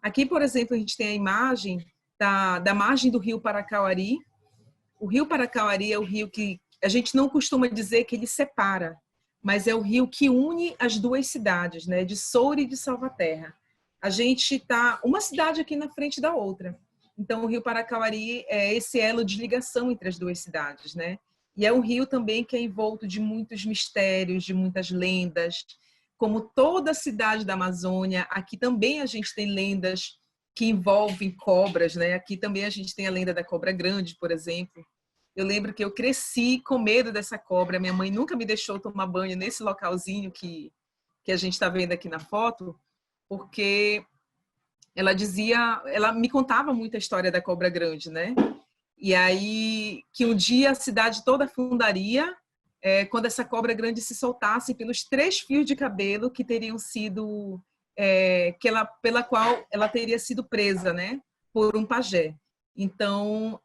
Aqui, por exemplo, a gente tem a imagem da margem do rio Paracauari. O rio Paracauari é o rio que a gente não costuma dizer que ele separa, mas é o rio que une as duas cidades, né, de Soure e de Salvaterra. A gente está uma cidade aqui na frente da outra. Então, o rio Paracauari é esse elo de ligação entre as duas cidades, né? E é um rio também que é envolto de muitos mistérios, de muitas lendas. Como toda a cidade da Amazônia, aqui também a gente tem lendas que envolvem cobras, né? Aqui também a gente tem a lenda da cobra grande, por exemplo. Eu lembro que eu cresci com medo dessa cobra. Minha mãe nunca me deixou tomar banho nesse localzinho que a gente está vendo aqui na foto, porque ela me contava muito a história da cobra grande, né? E aí que um dia a cidade toda afundaria quando essa cobra grande se soltasse pelos 3 fios de cabelo que teriam sido pela qual ela teria sido presa, né? Por um pajé. Então,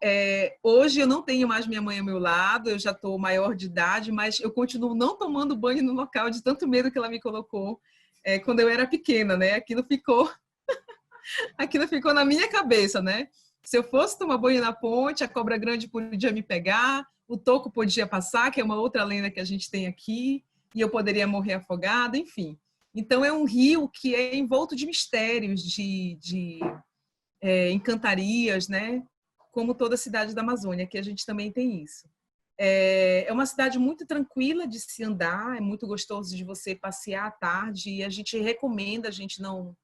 hoje eu não tenho mais minha mãe ao meu lado, eu já estou maior de idade, mas eu continuo não tomando banho no local de tanto medo que ela me colocou quando eu era pequena, né? Aquilo ficou na minha cabeça, né? Se eu fosse tomar banho na ponte, a cobra grande podia me pegar, o toco podia passar, que é uma outra lenda que a gente tem aqui, e eu poderia morrer afogada, enfim. Então, é um rio que é envolto de mistérios, de encantarias, né? Como toda a cidade da Amazônia, que a gente também tem isso. É uma cidade muito tranquila de se andar, é muito gostoso de você passear à tarde, e a gente recomenda, a gente não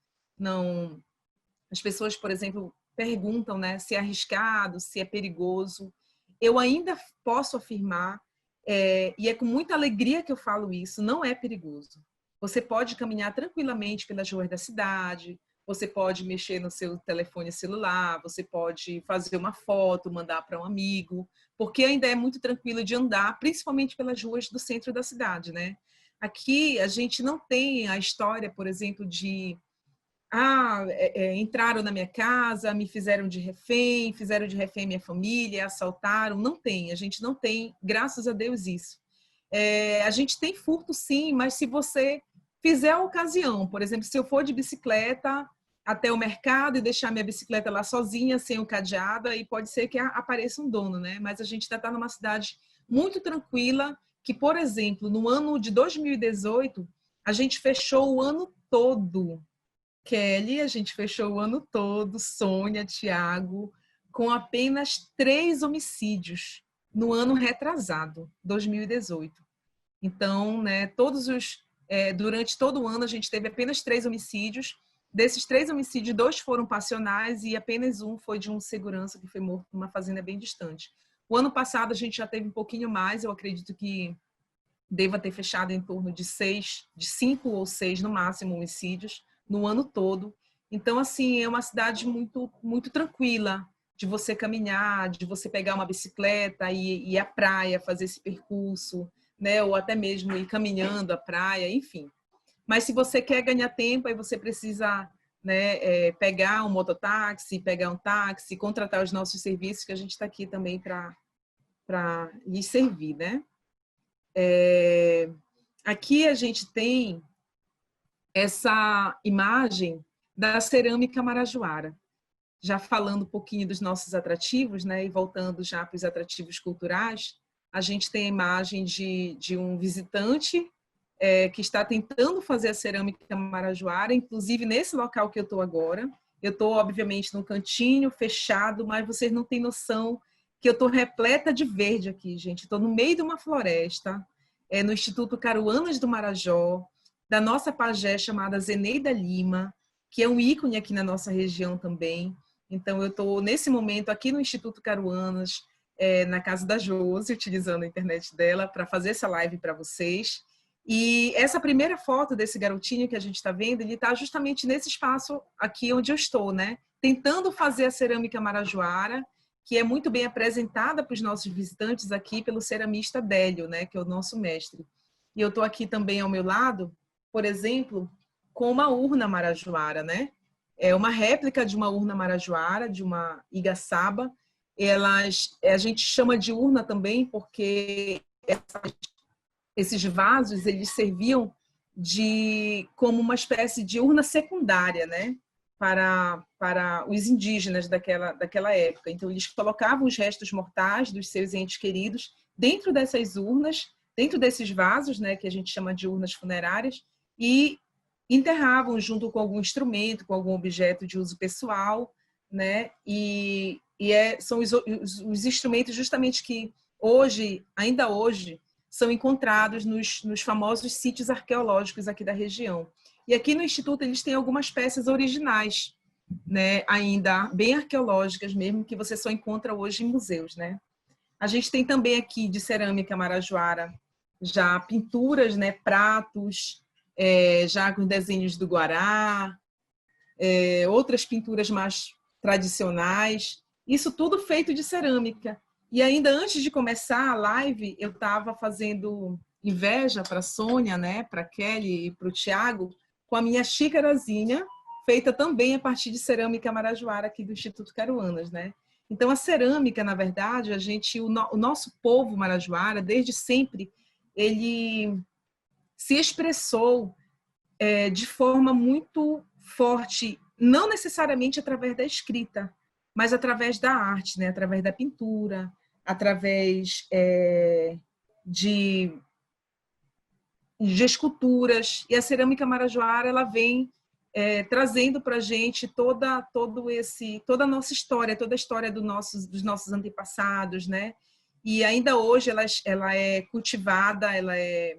as pessoas, por exemplo, perguntam, né, se é arriscado, se é perigoso. Eu ainda posso afirmar, e é com muita alegria que eu falo isso, não é perigoso. Você pode caminhar tranquilamente pelas ruas da cidade, você pode mexer no seu telefone celular, você pode fazer uma foto, mandar para um amigo, porque ainda é muito tranquilo de andar, principalmente pelas ruas do centro da cidade, né? Aqui a gente não tem a história, por exemplo, de entraram na minha casa, me fizeram de refém minha família, assaltaram. Não tem, a gente não tem, graças a Deus, isso. A gente tem furto, sim, mas se você fizer a ocasião, por exemplo, se eu for de bicicleta até o mercado e deixar minha bicicleta lá sozinha, sem o cadeado, aí pode ser que apareça um dono, né? Mas a gente está numa cidade muito tranquila, que, por exemplo, no ano de 2018, a gente fechou o ano todo. Kelly, a gente fechou o ano todo, Sônia, Tiago, com apenas 3 homicídios no ano retrasado, 2018. Então, né, durante todo o ano a gente teve apenas 3 homicídios. Desses 3 homicídios, 2 foram passionais e apenas um foi de um segurança que foi morto numa fazenda bem distante. O ano passado a gente já teve um pouquinho mais, eu acredito que deva ter fechado em torno de 5 ou 6 no máximo homicídios no ano todo. Então, assim, é uma cidade muito, muito tranquila de você caminhar, de você pegar uma bicicleta e ir à praia, fazer esse percurso, né? Ou até mesmo ir caminhando à praia, enfim. Mas se você quer ganhar tempo, aí você precisa, né, pegar um mototáxi, pegar um táxi, contratar os nossos serviços, que a gente está aqui também para lhe servir, né? Aqui a gente tem essa imagem da cerâmica marajoara. Já falando um pouquinho dos nossos atrativos, né, e voltando já para os atrativos culturais, a gente tem a imagem de um visitante que está tentando fazer a cerâmica marajoara, inclusive nesse local que eu estou agora. Eu estou, obviamente, num cantinho fechado, mas vocês não têm noção que eu estou repleta de verde aqui, gente. Estou no meio de uma floresta, no Instituto Caruanas do Marajó, da nossa pajé chamada Zeneida Lima, que é um ícone aqui na nossa região também. Então, eu estou, nesse momento, aqui no Instituto Caruanas, na casa da Josi, utilizando a internet dela para fazer essa live para vocês. E essa primeira foto desse garotinho que a gente está vendo, ele está justamente nesse espaço aqui onde eu estou, né? Tentando fazer a cerâmica marajoara, que é muito bem apresentada para os nossos visitantes aqui pelo ceramista Délio, né? Que é o nosso mestre. E eu estou aqui também ao meu lado, por exemplo, com uma urna marajoara, né? É uma réplica de uma urna marajoara, de uma igaçaba. A gente chama de urna também porque esses vasos eles serviam como uma espécie de urna secundária, né? para os indígenas daquela época. Então, eles colocavam os restos mortais dos seus entes queridos dentro dessas urnas, dentro desses vasos, né, que a gente chama de urnas funerárias, e enterravam junto com algum instrumento, com algum objeto de uso pessoal, né? São os instrumentos justamente que hoje, ainda hoje, são encontrados nos famosos sítios arqueológicos aqui da região. E aqui no Instituto eles têm algumas peças originais, né, ainda bem arqueológicas mesmo, que você só encontra hoje em museus, né? A gente tem também aqui de cerâmica marajoara já pinturas, né, pratos, já com desenhos do Guará, outras pinturas mais tradicionais, isso tudo feito de cerâmica. E ainda antes de começar a live, eu estava fazendo inveja para a Sônia, né, para a Kelly e para o Tiago, com a minha xícarazinha, feita também a partir de cerâmica marajoara aqui do Instituto Caruanas, né? Então, a cerâmica, na verdade, o nosso povo marajoara, desde sempre, ele se expressou de forma muito forte, não necessariamente através da escrita, mas através da arte, né? Através da pintura, através de esculturas. E a cerâmica marajoara ela vem trazendo para a gente toda a nossa história, toda a história dos nossos antepassados, né? E ainda hoje ela é cultivada, ela é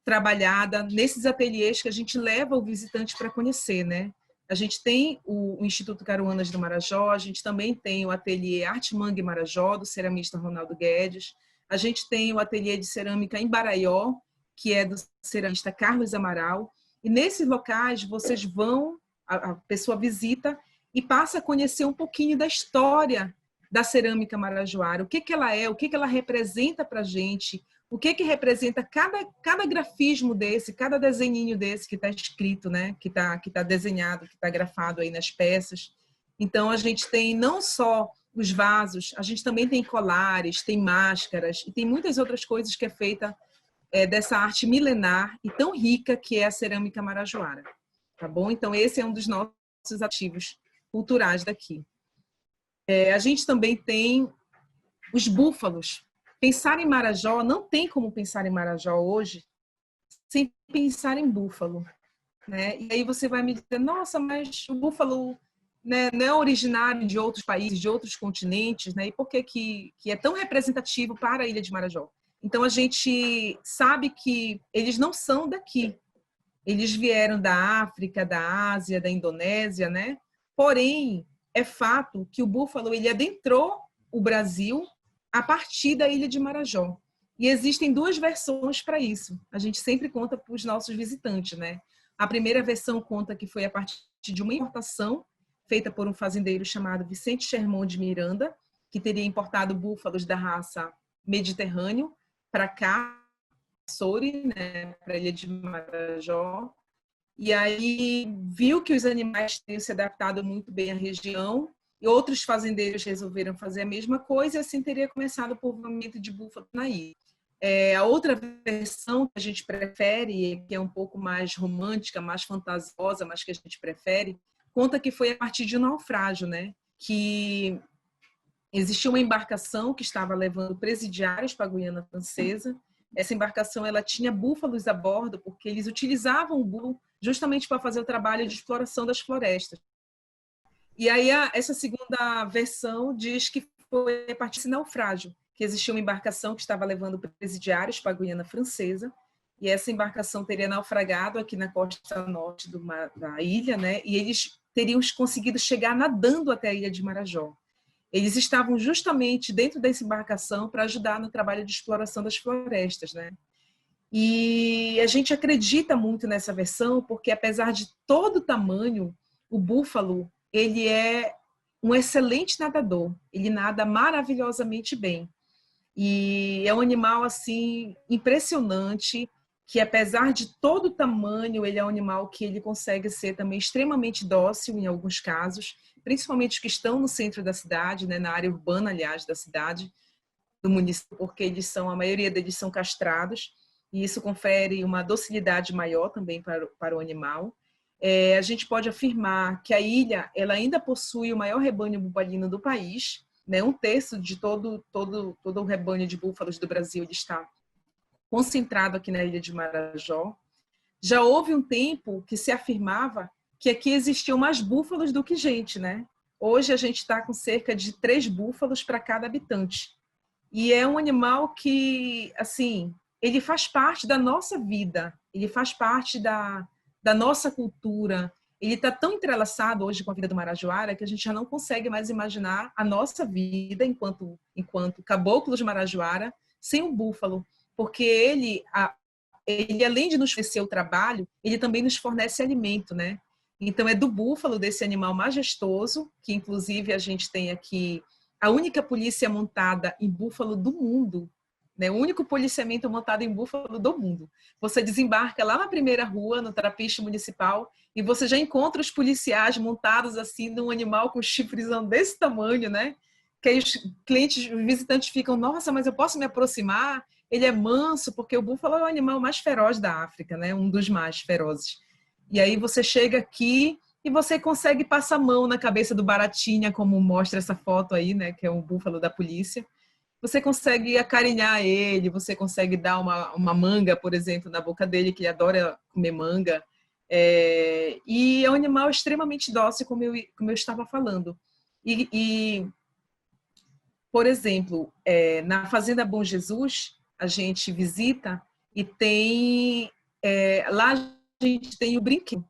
trabalhada nesses ateliês que a gente leva o visitante para conhecer, né? A gente tem o Instituto Caruanas do Marajó, a gente também tem o ateliê Arte Mangue Marajó, do ceramista Ronaldo Guedes, a gente tem o ateliê de cerâmica em Baraió, que é do ceramista Carlos Amaral, e nesses locais vocês vão, a pessoa visita e passa a conhecer um pouquinho da história da cerâmica marajoara, o que ela é, o que ela representa para a gente, o que representa cada grafismo desse, cada desenhinho desse que está escrito, né? Que tá desenhado, que está grafado aí nas peças. Então, a gente tem não só os vasos, a gente também tem colares, tem máscaras e tem muitas outras coisas que é feita dessa arte milenar e tão rica que é a cerâmica marajoara. Tá bom? Então, esse é um dos nossos ativos culturais daqui. A gente também tem os búfalos. Pensar em Marajó, não tem como pensar em Marajó hoje sem pensar em búfalo, né? E aí você vai me dizer, nossa, mas o búfalo, né, não é originário de outros países, de outros continentes, né? E por que é tão representativo para a Ilha de Marajó? Então a gente sabe que eles não são daqui. Eles vieram da África, da Ásia, da Indonésia, né? Porém, é fato que o búfalo ele adentrou o Brasil a partir da Ilha de Marajó. E existem duas versões para isso. A gente sempre conta para os nossos visitantes, né? A primeira versão conta que foi a partir de uma importação feita por um fazendeiro chamado Vicente Sherman de Miranda, que teria importado búfalos da raça Mediterrâneo para cá, Açores, né, para a Ilha de Marajó. E aí viu que os animais tinham se adaptado muito bem à região e outros fazendeiros resolveram fazer a mesma coisa e assim teria começado o povoamento de búfalos na ilha. A outra versão que a gente prefere, que é um pouco mais romântica, mais fantasiosa, mas que a gente prefere, conta que foi a partir de um naufrágio, né? Que existia uma embarcação que estava levando presidiários para a Guiana Francesa. Essa embarcação ela tinha búfalos a bordo, porque eles utilizavam o búfalo justamente para fazer o trabalho de exploração das florestas. E aí essa segunda versão diz que foi a partir desse naufrágio, que existia uma embarcação que estava levando presidiários para a Guiana Francesa, e essa embarcação teria naufragado aqui na costa norte da ilha, né? E eles teriam conseguido chegar nadando até a ilha de Marajó. Eles estavam justamente dentro dessa embarcação para ajudar no trabalho de exploração das florestas, né? E a gente acredita muito nessa versão porque, apesar de todo o tamanho, o búfalo ele é um excelente nadador. Ele nada maravilhosamente bem. E é um animal assim impressionante que, apesar de todo o tamanho, ele é um animal que ele consegue ser também extremamente dócil em alguns casos, principalmente os que estão no centro da cidade, né, na área urbana, aliás, da cidade, do município, porque a maioria deles são castrados, e isso confere uma docilidade maior também para o animal. A gente pode afirmar que a ilha ela ainda possui o maior rebanho bubalino do país, né? Um terço de todo o rebanho de búfalos do Brasil ele está concentrado aqui na ilha de Marajó. Já houve um tempo que se afirmava que aqui existiam mais búfalos do que gente, né? Hoje a gente está com cerca de 3 búfalos para cada habitante. E é um animal que, assim, ele faz parte da nossa vida, ele faz parte da nossa cultura. Ele está tão entrelaçado hoje com a vida do Marajoara que a gente já não consegue mais imaginar a nossa vida enquanto caboclos de Marajoara sem um búfalo, porque ele além de nos fornecer o trabalho, ele também nos fornece alimento, né? Então é do búfalo, desse animal majestoso, que inclusive a gente tem aqui a única polícia montada em búfalo do mundo, né? O único policiamento montado em búfalo do mundo. Você desembarca lá na primeira rua, no Trapiche Municipal, e você já encontra os policiais montados assim num animal com chifrezão desse tamanho, né? Que aí os clientes, os visitantes ficam, nossa, mas eu posso me aproximar? Ele é manso, porque o búfalo é o animal mais feroz da África, né? Um dos mais ferozes. E aí você chega aqui e você consegue passar a mão na cabeça do Baratinha, como mostra essa foto aí, né? Que é um búfalo da polícia. Você consegue acarinhar ele, você consegue dar uma manga, por exemplo, na boca dele, que ele adora comer manga. E é um animal extremamente dócil, como eu estava falando. Por exemplo, na Fazenda Bom Jesus, a gente visita e lá a gente tem o brinquedo,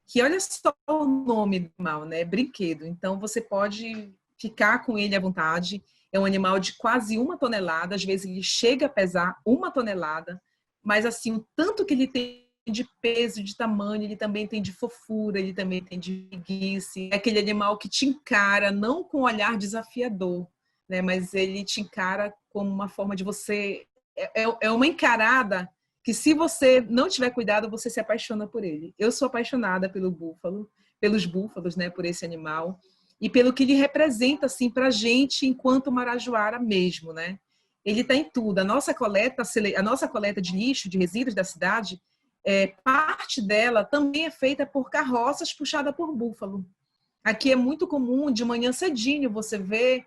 que olha só o nome do animal, né? Brinquedo. Então você pode ficar com ele à vontade. É um animal de quase 1 tonelada, às vezes ele chega a pesar 1 tonelada, mas assim, o tanto que ele tem de peso, de tamanho, ele também tem de fofura, ele também tem de preguiça. É aquele animal que te encara não com um olhar desafiador, né? Mas ele te encara como uma forma de você... É uma encarada que se você não tiver cuidado, você se apaixona por ele. Eu sou apaixonada pelo búfalo, pelos búfalos, né, por esse animal, e pelo que ele representa assim, para a gente enquanto marajoara mesmo. Né? Ele está em tudo. A nossa coleta de lixo, de resíduos da cidade, parte dela também é feita por carroças puxadas por búfalo. Aqui é muito comum, de manhã cedinho, você vê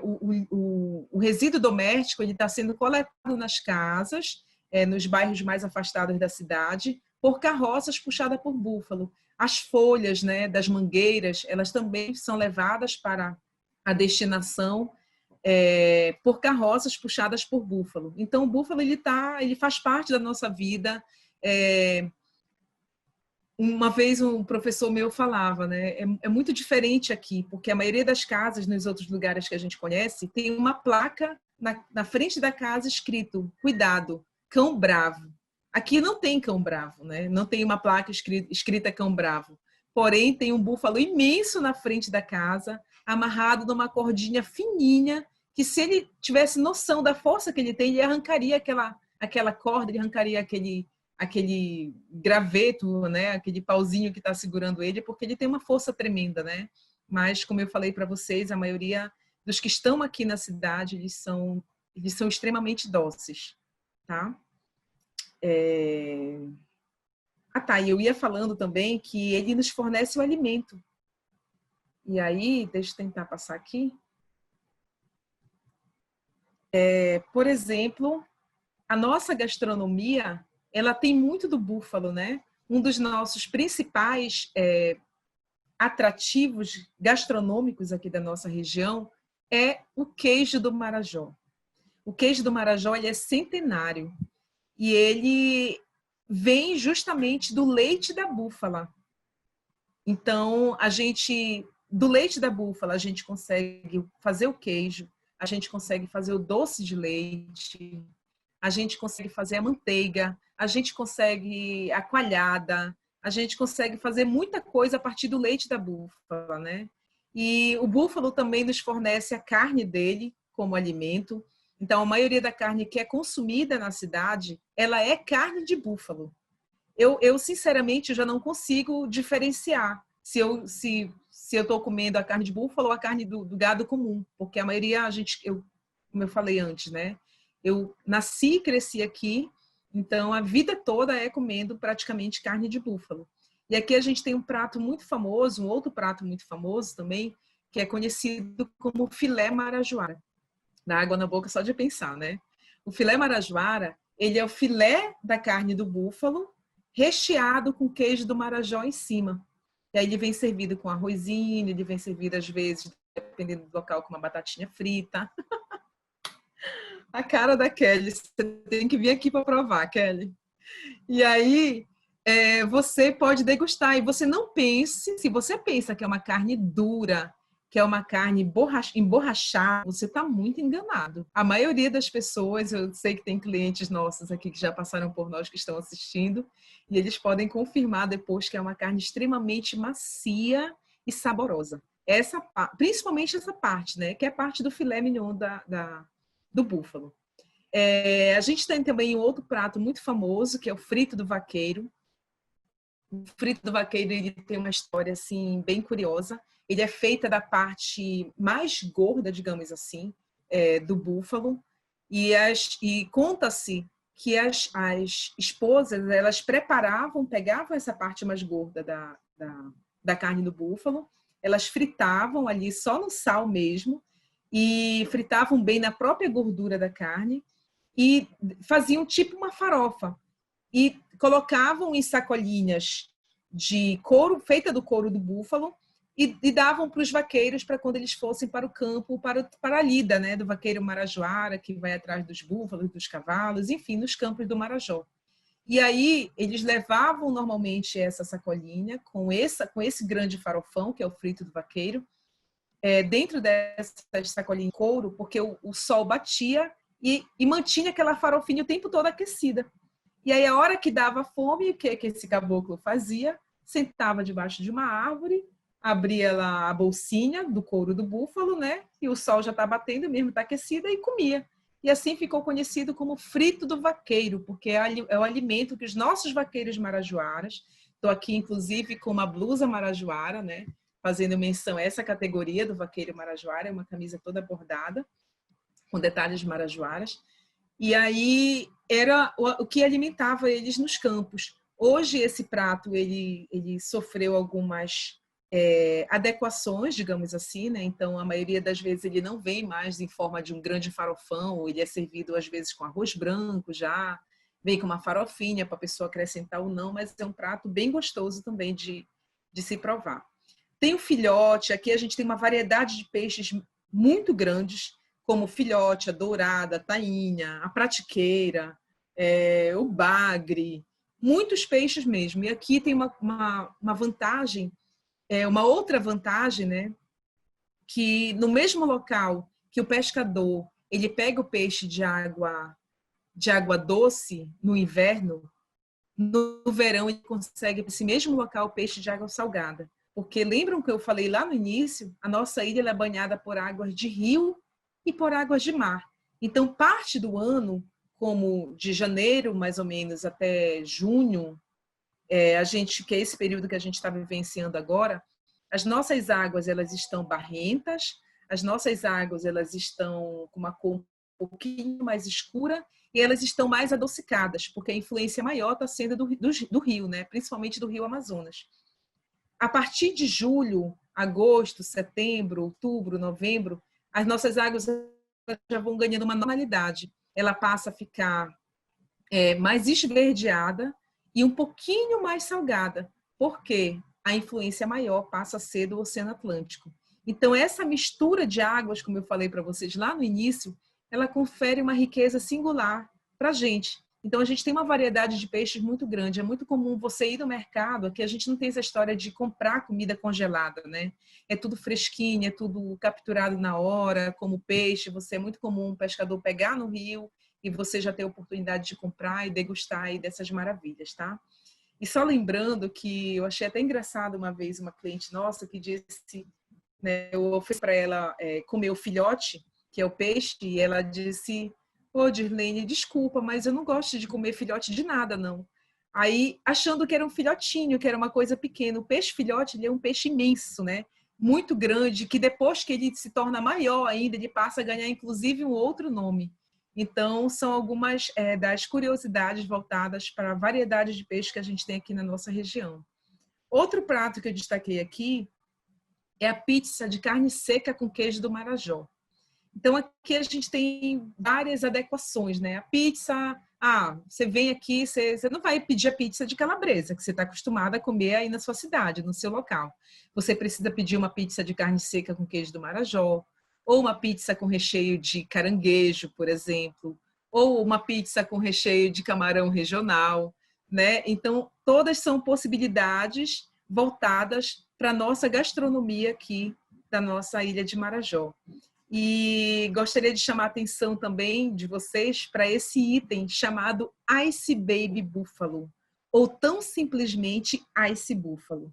o resíduo doméstico, ele está sendo coletado nas casas, nos bairros mais afastados da cidade, por carroças puxadas por búfalo. As folhas, né, das mangueiras, elas também são levadas para a destinação por carroças puxadas por búfalo. Então, o búfalo ele faz parte da nossa vida. Uma vez um professor meu falava, né, é muito diferente aqui, porque a maioria das casas nos outros lugares que a gente conhece tem uma placa na frente da casa escrito, cuidado, cão bravo. Aqui não tem cão bravo, né? Não tem uma placa escrita cão bravo. Porém, tem um búfalo imenso na frente da casa, amarrado numa cordinha fininha, que se ele tivesse noção da força que ele tem, ele arrancaria aquela corda, ele arrancaria aquele graveto, né, aquele pauzinho que está segurando ele, porque ele tem uma força tremenda, né? Mas, como eu falei para vocês, a maioria dos que estão aqui na cidade, eles são extremamente dóceis, tá? Tá, e eu ia falando também que ele nos fornece o alimento. E aí, deixa eu tentar passar aqui. Por exemplo, a nossa gastronomia, ela tem muito do búfalo, né? Um dos nossos principais atrativos gastronômicos aqui da nossa região é o queijo do Marajó. O queijo do Marajó ele é centenário e ele vem justamente do leite da búfala. Então, do leite da búfala, a gente consegue fazer o queijo, a gente consegue fazer o doce de leite, a gente consegue fazer a manteiga, a gente consegue a coalhada, a gente consegue fazer muita coisa a partir do leite da búfala, né? E o búfalo também nos fornece a carne dele como alimento. Então, a maioria da carne que é consumida na cidade, ela é carne de búfalo. Eu sinceramente, já não consigo diferenciar se eu estou comendo a carne de búfalo ou a carne do gado comum, porque a maioria, como eu falei antes, né? Eu nasci e cresci aqui, então a vida toda é comendo praticamente carne de búfalo. E aqui a gente tem um prato muito famoso, um outro prato muito famoso também, que é conhecido como filé marajoara. Dá água na boca só de pensar, né? O filé marajoara, ele é o filé da carne do búfalo recheado com queijo do Marajó em cima. E aí ele vem servido com arrozinho, ele vem servido às vezes, dependendo do local, com uma batatinha frita. A cara da Kelly, você tem que vir aqui para provar, Kelly. E aí você pode degustar. E você não pense, se você pensa que é uma carne dura, que é uma carne emborrachada, você está muito enganado. A maioria das pessoas, eu sei que tem clientes nossos aqui que já passaram por nós, que estão assistindo, e eles podem confirmar depois que é uma carne extremamente macia e saborosa. Principalmente essa parte, né? Que é parte do filé mignon do búfalo. A gente tem também um outro prato muito famoso, que é o frito do vaqueiro. O frito do vaqueiro, ele tem uma história assim bem curiosa. Ele é feita da parte mais gorda, digamos assim, do búfalo. E conta-se que as esposas, elas pegavam essa parte mais gorda da carne do búfalo, elas fritavam ali só no sal mesmo, e fritavam bem na própria gordura da carne, e faziam tipo uma farofa. E colocavam em sacolinhas de couro, feita do couro do búfalo, e davam para os vaqueiros para quando eles fossem para o campo, para a lida, né, do vaqueiro marajoara, que vai atrás dos búfalos, dos cavalos, enfim, nos campos do Marajó. E aí eles levavam normalmente essa sacolinha com esse grande farofão, que é o frito do vaqueiro, dentro dessas sacolinhas de couro, porque o sol batia e mantinha aquela farofinha o tempo todo aquecida. E aí, a hora que dava fome, o que esse caboclo fazia? Sentava debaixo de uma árvore, abria lá a bolsinha do couro do búfalo, né? E o sol já está batendo, mesmo está aquecida, e comia. E assim ficou conhecido como frito do vaqueiro, porque é o alimento que os nossos vaqueiros marajoaras, estou aqui inclusive com uma blusa marajoara, né? Fazendo menção a essa categoria do vaqueiro marajoara, é uma camisa toda bordada, com detalhes marajoaras. E aí era o que alimentava eles nos campos. Hoje esse prato ele sofreu algumas adequações, digamos assim, né? Então a maioria das vezes ele não vem mais em forma de um grande farofão, ele é servido às vezes com arroz branco já, vem com uma farofinha para a pessoa acrescentar ou não, mas é um prato bem gostoso também de se provar. Tem o filhote, aqui a gente tem uma variedade de peixes muito grandes, como filhote, a dourada, a tainha, a pratiqueira, o bagre, muitos peixes mesmo. E aqui tem uma vantagem, uma outra vantagem, né? Que no mesmo local que o pescador ele pega o peixe de água doce no inverno, no verão ele consegue nesse mesmo local o peixe de água salgada. Porque lembram que eu falei lá no início? A nossa ilha é banhada por águas de rio e por águas de mar. Então, parte do ano, como de janeiro mais ou menos até junho, que é esse período que a gente está vivenciando agora, as nossas águas elas estão barrentas, as nossas águas elas estão com uma cor um pouquinho mais escura e elas estão mais adocicadas, porque a influência maior está sendo do rio, né? Principalmente do rio Amazonas. A partir de julho, agosto, setembro, outubro, novembro, as nossas águas já vão ganhando uma normalidade. Ela passa a ficar mais esverdeada e um pouquinho mais salgada, porque a influência maior passa a ser do Oceano Atlântico. Então, essa mistura de águas, como eu falei para vocês lá no início, ela confere uma riqueza singular para a gente. Então, a gente tem uma variedade de peixes muito grande. É muito comum você ir no mercado, aqui a gente não tem essa história de comprar comida congelada, né? É tudo fresquinho, é tudo capturado na hora, como peixe. É muito comum um pescador pegar no rio e você já ter a oportunidade de comprar e degustar aí dessas maravilhas, tá? E só lembrando que eu achei até engraçado uma vez uma cliente nossa que disse, né, eu ofereci para ela comer o filhote, que é o peixe, e ela disse: "Ô, Dirlene, desculpa, mas eu não gosto de comer filhote de nada, não." Aí, achando que era um filhotinho, que era uma coisa pequena. O peixe filhote, ele é um peixe imenso, né? Muito grande, que depois que ele se torna maior ainda, ele passa a ganhar, inclusive, um outro nome. Então, são algumas das curiosidades voltadas para a variedade de peixe que a gente tem aqui na nossa região. Outro prato que eu destaquei aqui é a pizza de carne seca com queijo do Marajó. Então, aqui a gente tem várias adequações, né? A pizza, você vem aqui, você não vai pedir a pizza de calabresa, que você está acostumado a comer aí na sua cidade, no seu local. Você precisa pedir uma pizza de carne seca com queijo do Marajó, ou uma pizza com recheio de caranguejo, por exemplo, ou uma pizza com recheio de camarão regional, né? Então, todas são possibilidades voltadas para a nossa gastronomia aqui da nossa ilha de Marajó. E gostaria de chamar a atenção também de vocês para esse item chamado Ice Baby Buffalo, ou tão simplesmente Ice Buffalo.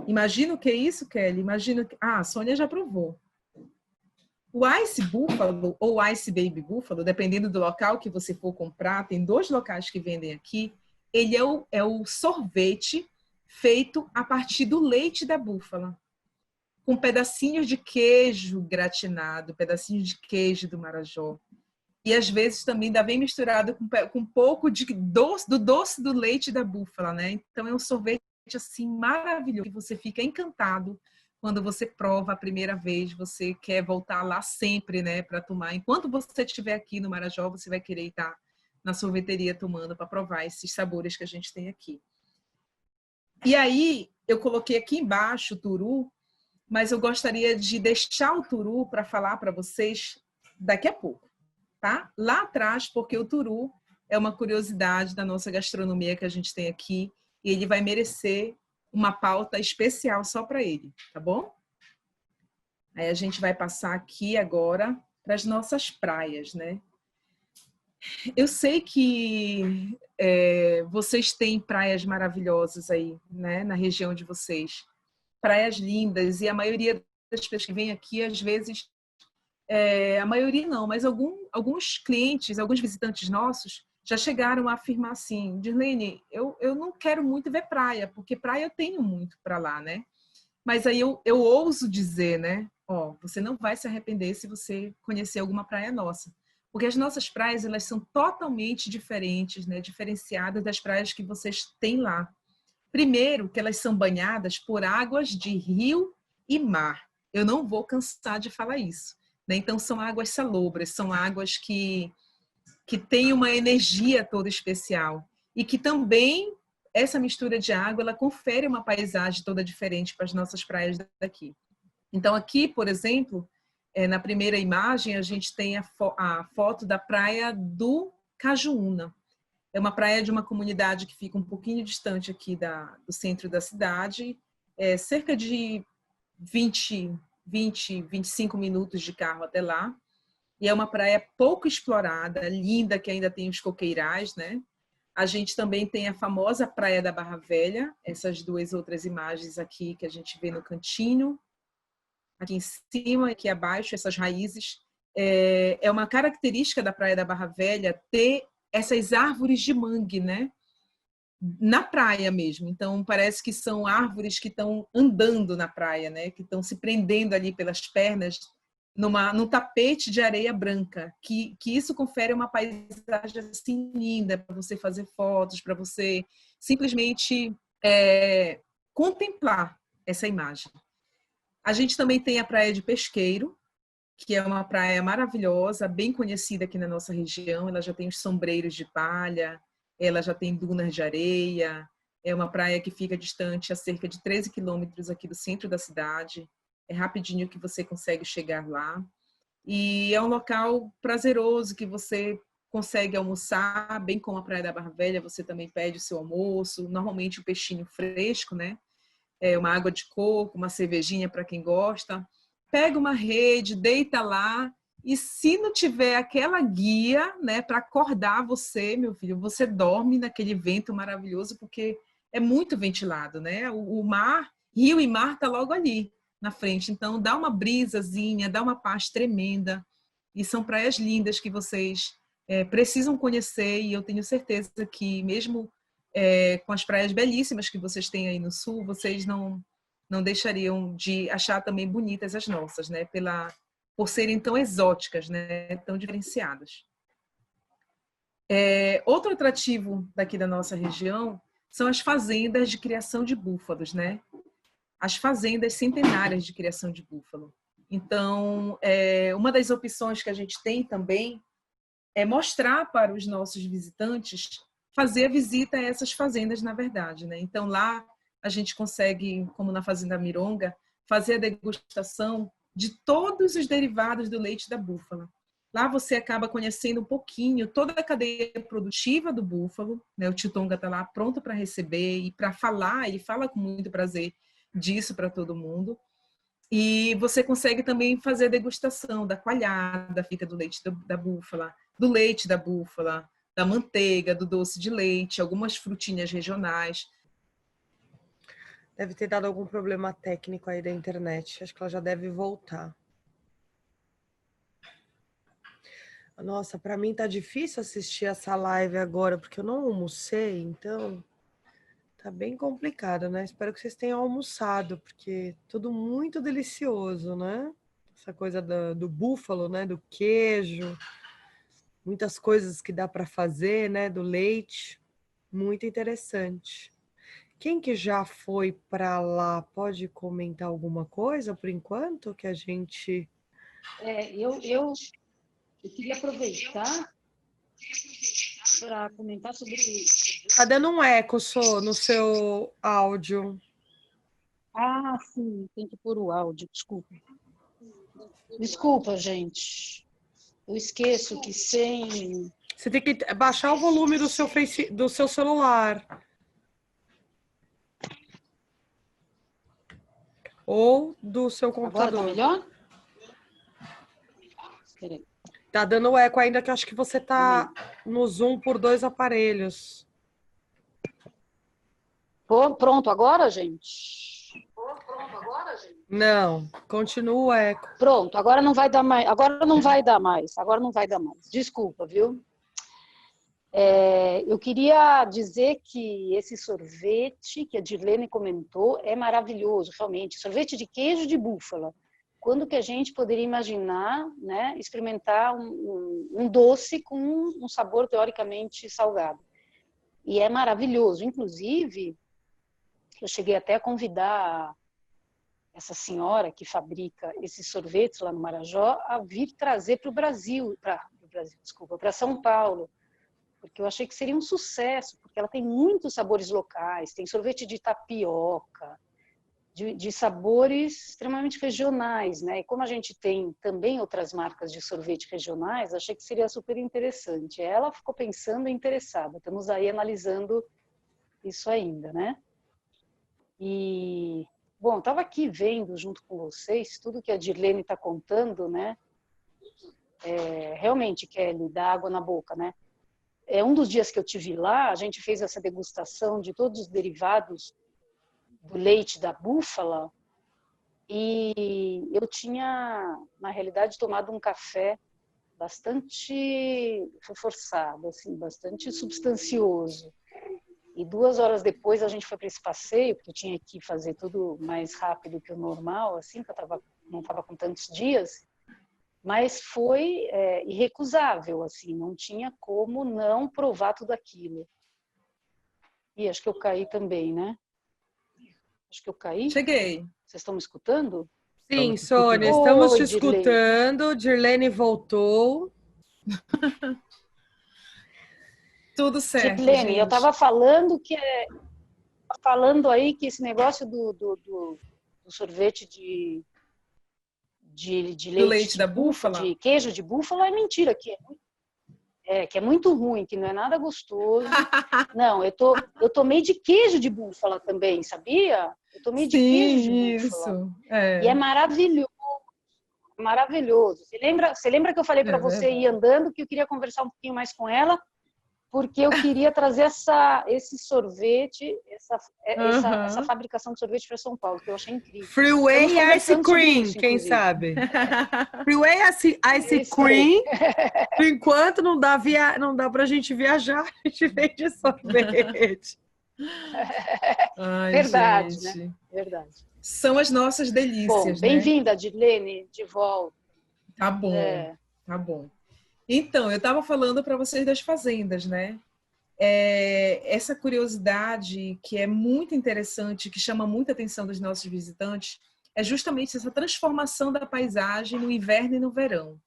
Imagina o que é isso, Kelly? Imagina que... a Sônia já provou. O Ice Buffalo ou Ice Baby Buffalo, dependendo do local que você for comprar, tem 2 locais que vendem aqui, ele é o sorvete feito a partir do leite da búfala, com pedacinhos de queijo gratinado, pedacinhos de queijo do Marajó. E às vezes também ainda vem misturado com um pouco de doce do leite da búfala, né? Então é um sorvete assim maravilhoso, que você fica encantado quando você prova a primeira vez, você quer voltar lá sempre, né, para tomar. Enquanto você estiver aqui no Marajó, você vai querer estar na sorveteria tomando para provar esses sabores que a gente tem aqui. E aí, eu coloquei aqui embaixo o turu, mas eu gostaria de deixar o turu para falar para vocês daqui a pouco, tá? Lá atrás, porque o turu é uma curiosidade da nossa gastronomia que a gente tem aqui e ele vai merecer uma pauta especial só para ele, tá bom? Aí a gente vai passar aqui agora para as nossas praias, né? Eu sei que vocês têm praias maravilhosas aí, né, na região de vocês. Praias lindas, e a maioria das pessoas que vêm aqui, às vezes, a maioria não, mas alguns clientes, alguns visitantes nossos, já chegaram a afirmar assim, Dirlene, eu não quero muito ver praia, porque praia eu tenho muito para lá, né? Mas aí eu ouso dizer, né? Ó, você não vai se arrepender se você conhecer alguma praia nossa. Porque as nossas praias, elas são totalmente diferentes, né? Diferenciadas das praias que vocês têm lá. Primeiro, que elas são banhadas por águas de rio e mar. Eu não vou cansar de falar isso, né? Então, são águas salobras, são águas que têm uma energia toda especial. E que também, essa mistura de água, ela confere uma paisagem toda diferente para as nossas praias daqui. Então, aqui, por exemplo, na primeira imagem, a gente tem a foto da praia do Cajuúna. É uma praia de uma comunidade que fica um pouquinho distante aqui do centro da cidade, cerca de 25 minutos de carro até lá. E é uma praia pouco explorada, linda, que ainda tem os coqueirais, né? A gente também tem a famosa Praia da Barra Velha, essas 2 outras imagens aqui que a gente vê no cantinho, aqui em cima e aqui abaixo, essas raízes. É uma característica da Praia da Barra Velha ter essas árvores de mangue, né? Na praia mesmo. Então, parece que são árvores que estão andando na praia, né? Que estão se prendendo ali pelas pernas num tapete de areia branca, que isso confere uma paisagem assim linda para você fazer fotos, para você simplesmente contemplar essa imagem. A gente também tem a Praia de Pesqueiro, que é uma praia maravilhosa, bem conhecida aqui na nossa região. Ela já tem os sombreiros de palha, ela já tem dunas de areia. É uma praia que fica distante a cerca de 13 quilômetros aqui do centro da cidade. É rapidinho que você consegue chegar lá. E é um local prazeroso que você consegue almoçar, bem como a Praia da Barra Velha, você também pede o seu almoço. Normalmente o peixinho fresco, né? Uma água de coco, uma cervejinha para quem gosta. Pega uma rede, deita lá, e se não tiver aquela guia, né, para acordar você, meu filho, você dorme naquele vento maravilhoso, porque é muito ventilado, né? O mar, rio e mar tá logo ali na frente, então dá uma brisazinha, dá uma paz tremenda, e são praias lindas que vocês precisam conhecer, e eu tenho certeza que mesmo com as praias belíssimas que vocês têm aí no sul, vocês não deixariam de achar também bonitas as nossas, né? Por serem tão exóticas, né? Tão diferenciadas. Outro atrativo daqui da nossa região são as fazendas de criação de búfalos, né? As fazendas centenárias de criação de búfalo. Então, uma das opções que a gente tem também é mostrar para os nossos visitantes, fazer a visita a essas fazendas, na verdade, né? Então, lá a gente consegue, como na Fazenda Mironga, fazer a degustação de todos os derivados do leite da búfala. Lá você acaba conhecendo um pouquinho toda a cadeia produtiva do búfalo, né? O tio Tonga está lá pronto para receber e para falar, ele fala com muito prazer disso para todo mundo. E você consegue também fazer a degustação da coalhada feita do leite da búfala, do leite da búfala, da manteiga, do doce de leite, algumas frutinhas regionais. Deve ter dado algum problema técnico aí da internet. Acho que ela já deve voltar. Nossa, para mim tá difícil assistir essa live agora, porque eu não almocei, então tá bem complicado, né? Espero que vocês tenham almoçado, porque tudo muito delicioso, né? Essa coisa do búfalo, né? Do queijo, muitas coisas que dá para fazer, né? Do leite, muito interessante. Quem que já foi para lá pode comentar alguma coisa por enquanto que a gente... Eu queria aproveitar para comentar sobre... Tá dando um eco, Sô, no seu áudio. Ah, sim, tem que pôr o áudio, desculpa. Desculpa, gente. Eu esqueço que sem... Você tem que baixar o volume do seu celular. Ou do seu computador. Agora tá melhor? Peraí. Tá dando eco ainda, que eu acho que você tá no Zoom por 2 aparelhos. Pronto agora, gente? Não, continua o eco. Pronto, agora não vai dar mais. Agora não vai dar mais. Desculpa, viu? Eu queria dizer que esse sorvete que a Dirlene comentou é maravilhoso, realmente. Sorvete de queijo de búfala. Quando que a gente poderia imaginar, né, experimentar um doce com um sabor teoricamente salgado? E é maravilhoso. Inclusive, eu cheguei até a convidar essa senhora que fabrica esses sorvetes lá no Marajó a vir trazer para o Brasil, para São Paulo, porque eu achei que seria um sucesso, porque ela tem muitos sabores locais, tem sorvete de tapioca, de sabores extremamente regionais, né? E como a gente tem também outras marcas de sorvete regionais, achei que seria super interessante. Ela ficou pensando e interessada. Estamos aí analisando isso ainda, né? E, bom, estava aqui vendo junto com vocês tudo que a Dirlene está contando, né? Realmente, Kelly, dá água na boca, né? Um dos dias que eu tive lá, a gente fez essa degustação de todos os derivados do leite da búfala e eu tinha, na realidade, tomado um café bastante reforçado, assim, bastante substancioso. E 2 horas depois a gente foi para esse passeio, porque eu tinha que fazer tudo mais rápido que o normal, assim, porque eu não estava com tantos dias, mas foi irrecusável, assim, não tinha como não provar tudo aquilo. E acho que eu caí também, né? Acho que eu caí. Cheguei. Vocês estão me escutando? Sim, Sônia, estamos te escutando. Dirlene voltou. Tudo certo, Dirlene, gente. eu estava falando aí que esse negócio do sorvete de leite da búfala, de queijo de búfala é mentira, que é muito ruim, que não é nada gostoso. Não, eu tomei de queijo de búfala também, sabia? Eu tomei de queijo de búfala. E é maravilhoso. Maravilhoso. Você lembra que eu falei para você ir andando, que eu queria conversar um pouquinho mais com ela, porque eu queria trazer esse sorvete, essa fabricação de sorvete para São Paulo, que eu achei incrível. Freeway Ice Cream, quem sabe? Freeway Ice Cream, por enquanto não dá pra gente viajar, a gente vende sorvete. Ai, verdade, gente. Né? Verdade. São as nossas delícias, bom, bem-vinda, Dirlene, de volta. Tá bom, tá bom. Então, eu estava falando para vocês das fazendas, né? essa curiosidade que é muito interessante, que chama muita atenção dos nossos visitantes, é justamente essa transformação da paisagem no inverno e no verão.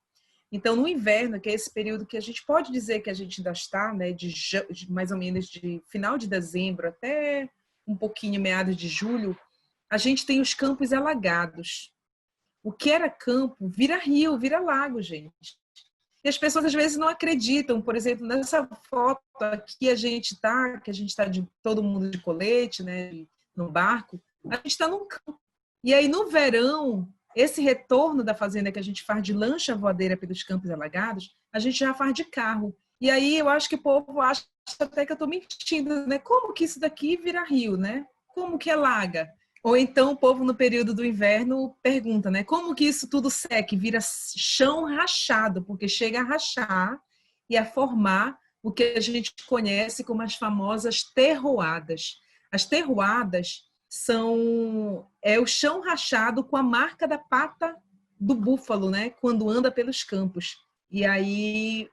Então, no inverno, que é esse período que a gente pode dizer que a gente ainda está, né, de mais ou menos de final de dezembro até um pouquinho meados de julho, a gente tem os campos alagados. O que era campo vira rio, vira lago, gente. E as pessoas às vezes não acreditam. Por exemplo, nessa foto aqui que a gente está de todo mundo de colete, né, no barco, a gente está num campo. E aí no verão, esse retorno da fazenda que a gente faz de lancha voadeira pelos campos alagados, a gente já faz de carro. E aí eu acho que o povo acha até que eu estou mentindo, né? Como que isso daqui vira rio, né? Como que alaga? Ou então o povo no período do inverno pergunta, né? Como que isso tudo seca e vira chão rachado? Porque chega a rachar e a formar o que a gente conhece como as famosas terroadas. As terroadas é o chão rachado com a marca da pata do búfalo, né? Quando anda pelos campos. E aí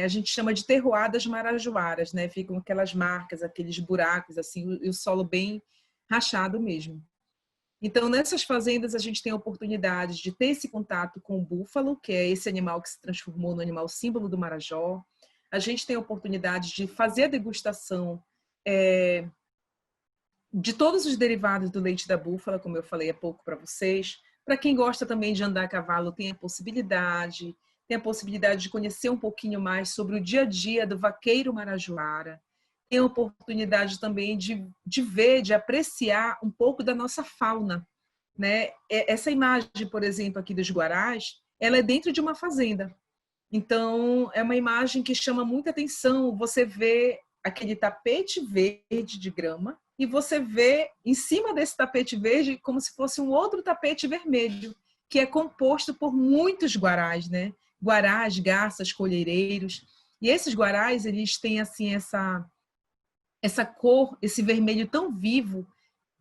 a gente chama de terroadas marajoaras, né? Ficam aquelas marcas, aqueles buracos, assim, e o solo bem rachado mesmo. Então, nessas fazendas, a gente tem a oportunidade de ter esse contato com o búfalo, que é esse animal que se transformou no animal símbolo do Marajó. A gente tem a oportunidade de fazer a degustação de todos os derivados do leite da búfala, como eu falei há pouco para vocês. Para quem gosta também de andar a cavalo, tem a possibilidade de conhecer um pouquinho mais sobre o dia a dia do vaqueiro marajoara. Tem a oportunidade também de ver, de apreciar um pouco da nossa fauna, né? Essa imagem, por exemplo, aqui dos guarás, ela é dentro de uma fazenda. Então, é uma imagem que chama muita atenção. Você vê aquele tapete verde de grama e você vê em cima desse tapete verde como se fosse um outro tapete vermelho, que é composto por muitos guarás, né? Guarás, garças, colheireiros. E esses guarás, eles têm assim essa cor, esse vermelho tão vivo,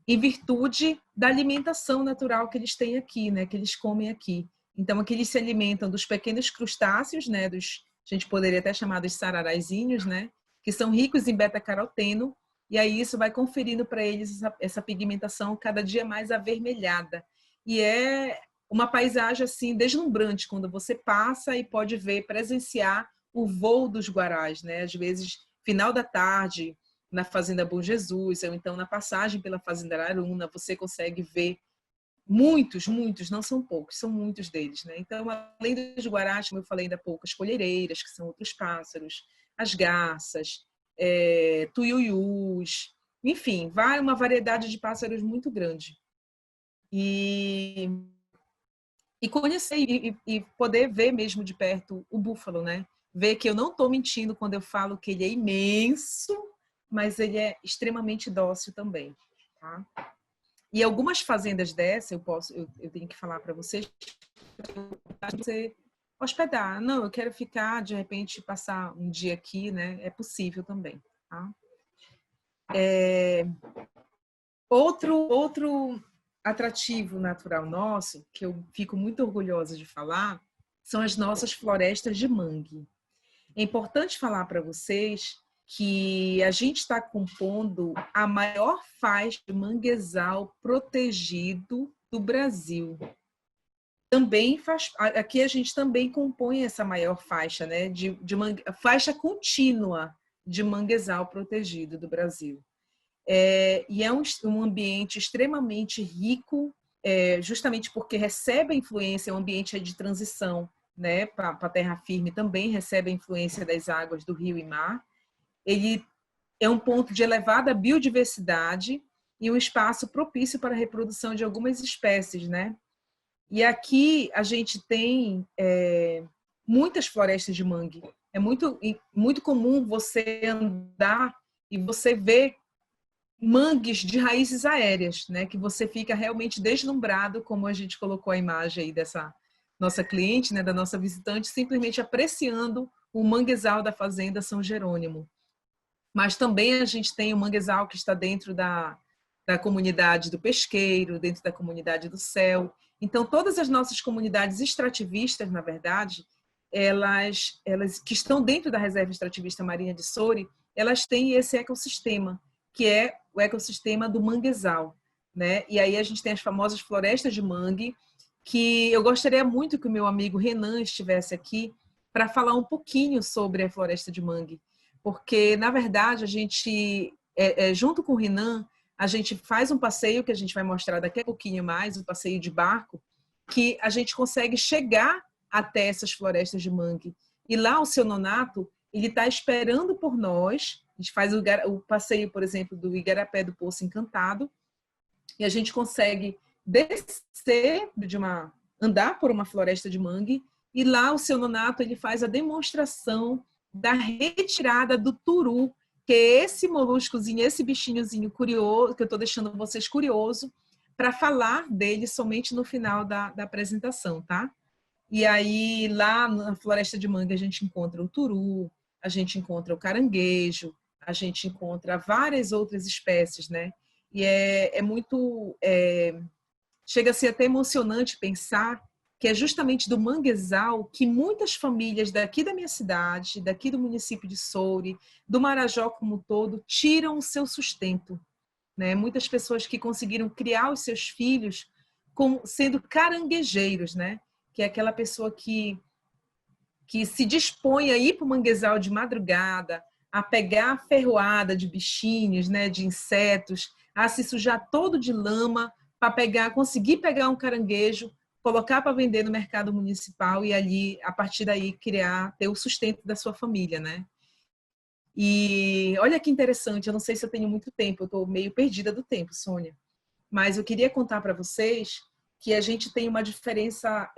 em virtude da alimentação natural que eles têm aqui, né? Que eles comem aqui. Então, aqui eles se alimentam dos pequenos crustáceos, né? A gente poderia até chamar de sararaizinhos, né? Que são ricos em beta-caroteno, e aí isso vai conferindo para eles essa pigmentação cada dia mais avermelhada. E é uma paisagem assim deslumbrante quando você passa e pode ver, presenciar o voo dos guarás, né? Às vezes, final da tarde, na Fazenda Bom Jesus, ou então na passagem pela Fazenda Araruna, você consegue ver muitos, não são poucos, são muitos deles, né? Então, além dos guarás, como eu falei ainda há pouco, as colhereiras, que são outros pássaros, as garças, tuiuius, enfim, vai uma variedade de pássaros muito grande. E conhecer e poder ver mesmo de perto o búfalo, né? Ver que eu não estou mentindo quando eu falo que ele é imenso, mas ele é extremamente dócil também, tá? E algumas fazendas dessa, eu tenho que falar para vocês, você hospedar. Não, eu quero ficar, de repente, passar um dia aqui, né? É possível também, tá? Outro atrativo natural nosso, que eu fico muito orgulhosa de falar, são as nossas florestas de mangue. É importante falar para vocês que a gente está compondo a maior faixa de manguezal protegido do Brasil. Também aqui a gente também compõe essa maior faixa, né, faixa contínua de manguezal protegido do Brasil. E é um ambiente extremamente rico, justamente porque recebe a influência, é um ambiente de transição, né, para a terra firme, também recebe a influência das águas do rio e mar. Ele é um ponto de elevada biodiversidade e um espaço propício para a reprodução de algumas espécies, né? E aqui a gente tem muitas florestas de mangue. É muito comum você andar e você ver mangues de raízes aéreas, né? Que você fica realmente deslumbrado, como a gente colocou a imagem aí dessa nossa cliente, né? Da nossa visitante, simplesmente apreciando o manguezal da Fazenda São Jerônimo. Mas também a gente tem o manguezal que está dentro da comunidade do pesqueiro, dentro da comunidade do céu. Então, todas as nossas comunidades extrativistas, na verdade, elas que estão dentro da Reserva Extrativista Marinha de Soure, elas têm esse ecossistema, que é o ecossistema do manguezal, né? E aí a gente tem as famosas florestas de mangue, que eu gostaria muito que o meu amigo Renan estivesse aqui para falar um pouquinho sobre a floresta de mangue, porque, na verdade, a gente, junto com o Renan, a gente faz um passeio que a gente vai mostrar daqui a pouquinho mais, um passeio de barco, que a gente consegue chegar até essas florestas de mangue. E lá o seu Nonato, ele está esperando por nós. A gente faz o passeio, por exemplo, do Igarapé do Poço Encantado, e a gente consegue descer andar por uma floresta de mangue, e lá o seu Nonato ele faz a demonstração da retirada do turu, que é esse moluscozinho, esse bichinhozinho curioso, que eu estou deixando vocês curiosos, para falar dele somente no final da apresentação, tá? E aí, lá na floresta de mangue, a gente encontra o turu, a gente encontra o caranguejo, a gente encontra várias outras espécies, né? E chega a ser até emocionante pensar que é justamente do manguezal que muitas famílias daqui da minha cidade, daqui do município de Soure, do Marajó como um todo, tiram o seu sustento, né? Muitas pessoas que conseguiram criar os seus filhos sendo caranguejeiros, né? Que é aquela pessoa que se dispõe a ir para o manguezal de madrugada, a pegar a ferroada de bichinhos, né? De insetos, a se sujar todo de lama para conseguir pegar um caranguejo, colocar para vender no mercado municipal e ali, a partir daí, ter o sustento da sua família, né? E olha que interessante, eu não sei se eu tenho muito tempo, eu estou meio perdida do tempo, Sônia, mas eu queria contar para vocês que a gente tem uma diferença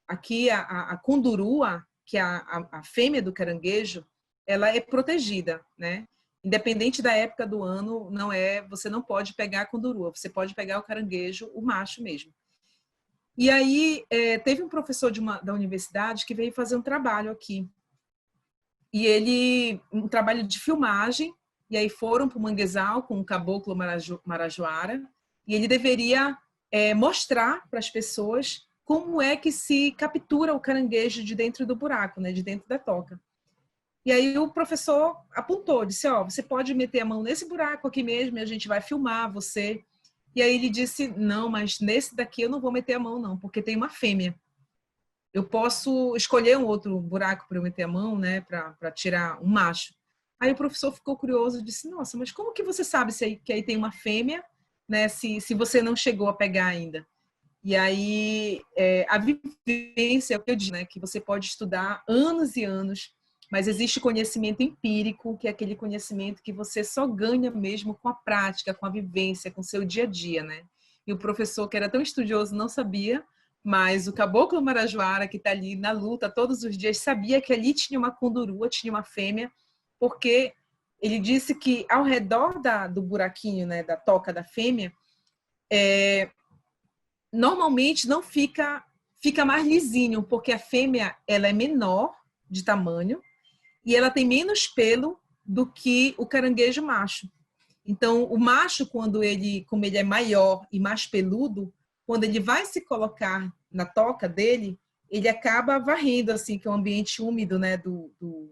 aqui, a condurua, que é a fêmea do caranguejo, ela é protegida, né? Independente da época do ano, você não pode pegar a condurua, você pode pegar o caranguejo, o macho mesmo. E aí, teve um professor da universidade que veio fazer um trabalho aqui. E um trabalho de filmagem, e aí foram para o manguezal com o caboclo marajoara, e ele deveria mostrar para as pessoas como é que se captura o caranguejo de dentro do buraco, né, de dentro da toca. E aí o professor apontou, disse, você pode meter a mão nesse buraco aqui mesmo e a gente vai filmar você. E aí ele disse, não, mas nesse daqui eu não vou meter a mão não, porque tem uma fêmea. Eu posso escolher um outro buraco para eu meter a mão, né, para tirar um macho. Aí o professor ficou curioso e disse, nossa, mas como que você sabe que aí tem uma fêmea, né, se você não chegou a pegar ainda? E aí a vivência é o que eu digo, né, que você pode estudar anos e anos, mas existe conhecimento empírico, que é aquele conhecimento que você só ganha mesmo com a prática, com a vivência, com o seu dia a dia, né? E o professor, que era tão estudioso, não sabia, mas o caboclo marajoara, que está ali na luta todos os dias, sabia que ali tinha uma condurua, tinha uma fêmea, porque ele disse que ao redor do buraquinho, né, da toca da fêmea, normalmente não fica mais lisinho, porque a fêmea ela é menor de tamanho e ela tem menos pelo do que o caranguejo macho. Então, o macho, como ele é maior e mais peludo, quando ele vai se colocar na toca dele, ele acaba varrendo, assim, que é um ambiente úmido, né, do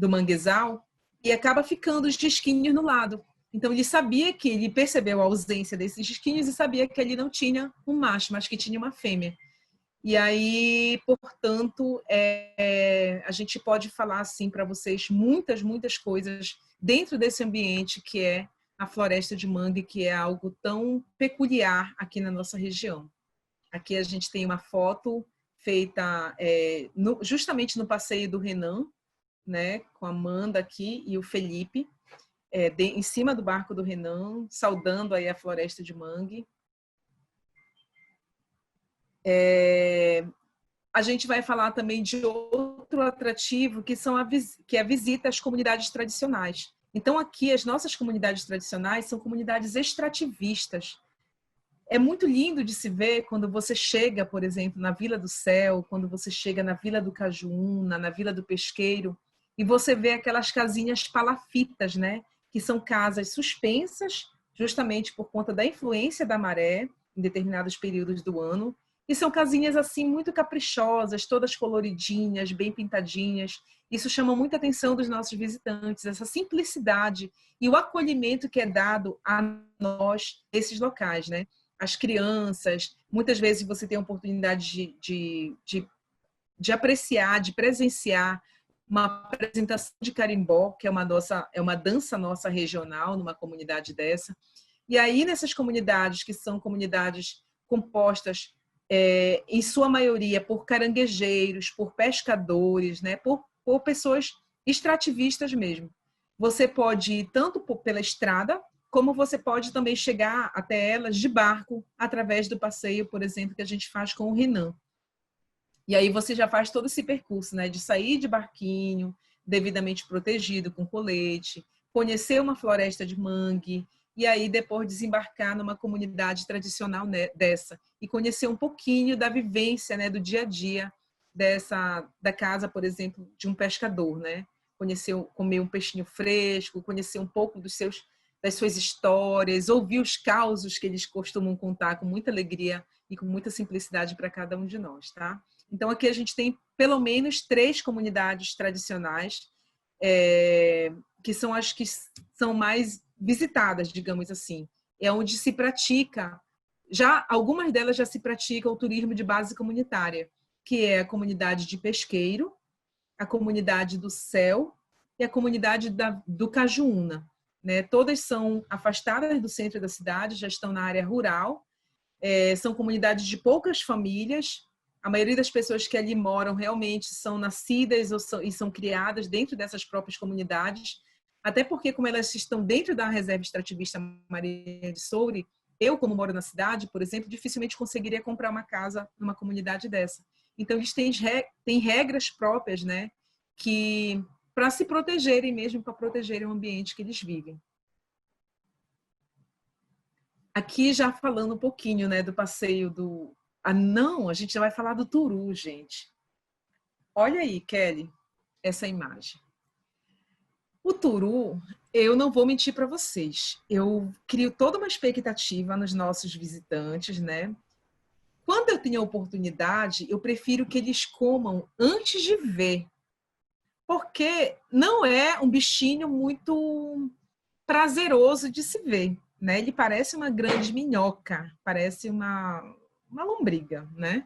manguezal, e acaba ficando os disquinhos no lado. Então, ele percebeu a ausência desses disquinhos e sabia que ali não tinha um macho, mas que tinha uma fêmea. E aí, portanto, a gente pode falar assim para vocês muitas, muitas coisas dentro desse ambiente que é a floresta de mangue, que é algo tão peculiar aqui na nossa região. Aqui a gente tem uma foto feita justamente no passeio do Renan, né, com a Amanda aqui e o Felipe, em cima do barco do Renan, saudando aí a floresta de mangue. A gente vai falar também de outro atrativo, que é a visita às comunidades tradicionais. Então, aqui, as nossas comunidades tradicionais são comunidades extrativistas. É muito lindo de se ver quando você chega, por exemplo, na Vila do Céu, quando você chega na Vila do Cajuúna, na Vila do Pesqueiro, e você vê aquelas casinhas palafitas, né? Que são casas suspensas, justamente por conta da influência da maré, em determinados períodos do ano, E são casinhas assim muito caprichosas, todas coloridinhas, bem pintadinhas. Isso chama muita atenção dos nossos visitantes, essa simplicidade e o acolhimento que é dado a nós nesses locais, né? As crianças, muitas vezes você tem a oportunidade de apreciar, de presenciar uma apresentação de carimbó, que é uma dança nossa regional numa comunidade dessa. E aí, nessas comunidades, que são comunidades compostas, em sua maioria, por caranguejeiros, por pescadores, né? por pessoas extrativistas mesmo. Você pode ir tanto pela estrada, como você pode também chegar até elas de barco, através do passeio, por exemplo, que a gente faz com o Renan. E aí você já faz todo esse percurso, né? De sair de barquinho, devidamente protegido, com colete, conhecer uma floresta de mangue, e aí depois desembarcar numa comunidade tradicional dessa e conhecer um pouquinho da vivência, né? Do dia a dia da casa, por exemplo, de um pescador, né? Comer um peixinho fresco, conhecer um pouco das suas histórias, ouvir os causos que eles costumam contar com muita alegria e com muita simplicidade para cada um de nós, tá? Então, aqui a gente tem pelo menos 3 comunidades tradicionais, que são as que são mais visitadas, digamos assim. É onde se pratica, algumas delas já se pratica o turismo de base comunitária, que é a comunidade de Pesqueiro, a comunidade do Céu e a comunidade do Cajuúna, né? Todas são afastadas do centro da cidade, já estão na área rural, são comunidades de poucas famílias. A maioria das pessoas que ali moram realmente são nascidas e são criadas dentro dessas próprias comunidades, até porque, como elas estão dentro da reserva extrativista Maria de Soure, eu, como moro na cidade, por exemplo, dificilmente conseguiria comprar uma casa numa comunidade dessa. Então, eles têm regras próprias, né, que para se protegerem mesmo, para protegerem o ambiente que eles vivem. Aqui já falando um pouquinho, né, do passeio do... não, a gente já vai falar do Turu, gente. Olha aí, Kelly, essa imagem. O Turu, eu não vou mentir para vocês. Eu crio toda uma expectativa nos nossos visitantes, né? Quando eu tenho a oportunidade, eu prefiro que eles comam antes de ver. Porque não é um bichinho muito prazeroso de se ver, né? Ele parece uma grande minhoca, parece uma lombriga, né?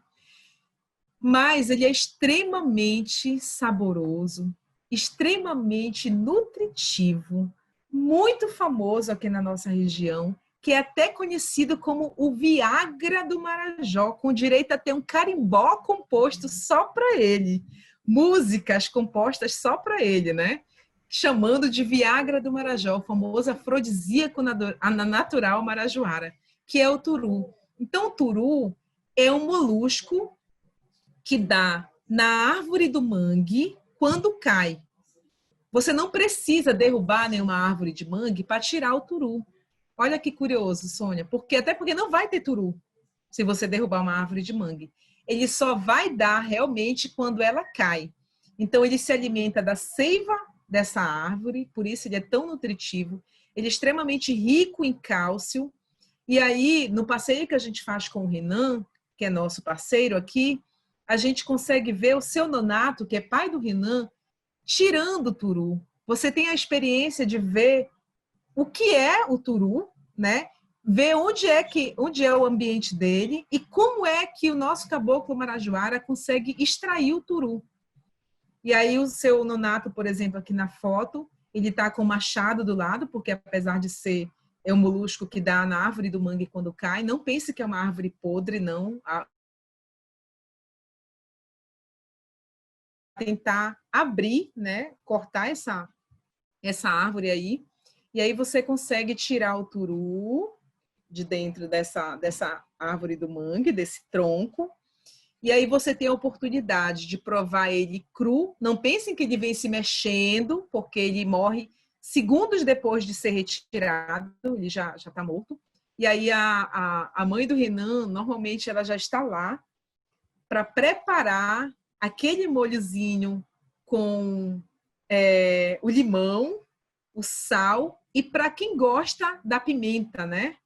Mas ele é extremamente saboroso, extremamente nutritivo, muito famoso aqui na nossa região, que é até conhecido como o Viagra do Marajó, com direito a ter um carimbó composto só para ele, músicas compostas só para ele, né? Chamando de Viagra do Marajó, o famoso afrodisíaco natural marajoara, que é o turu. Então, o turu é um molusco que dá na árvore do mangue quando cai. Você não precisa derrubar nenhuma árvore de mangue para tirar o turu. Olha que curioso, Sônia, até porque não vai ter turu se você derrubar uma árvore de mangue. Ele só vai dar realmente quando ela cai. Então, ele se alimenta da seiva dessa árvore, por isso ele é tão nutritivo. Ele é extremamente rico em cálcio. E aí, no passeio que a gente faz com o Renan, que é nosso parceiro aqui, a gente consegue ver o seu Nonato, que é pai do Renan, tirando o turu. Você tem a experiência de ver o que é o turu, né? Ver onde é o ambiente dele e como é que o nosso caboclo marajoara consegue extrair o turu. E aí o seu Nonato, por exemplo, aqui na foto, ele está com o machado do lado, porque apesar de ser um molusco que dá na árvore do mangue quando cai, não pense que é uma árvore podre, não. Tentar abrir, né, cortar essa árvore aí, e aí você consegue tirar o turu de dentro dessa árvore do mangue, desse tronco, e aí você tem a oportunidade de provar ele cru. Não pensem que ele vem se mexendo, porque ele morre segundos depois de ser retirado, ele já está morto. E aí a mãe do Renan, normalmente ela já está lá para preparar aquele molhozinho com o limão, o sal e para quem gosta da pimenta, né?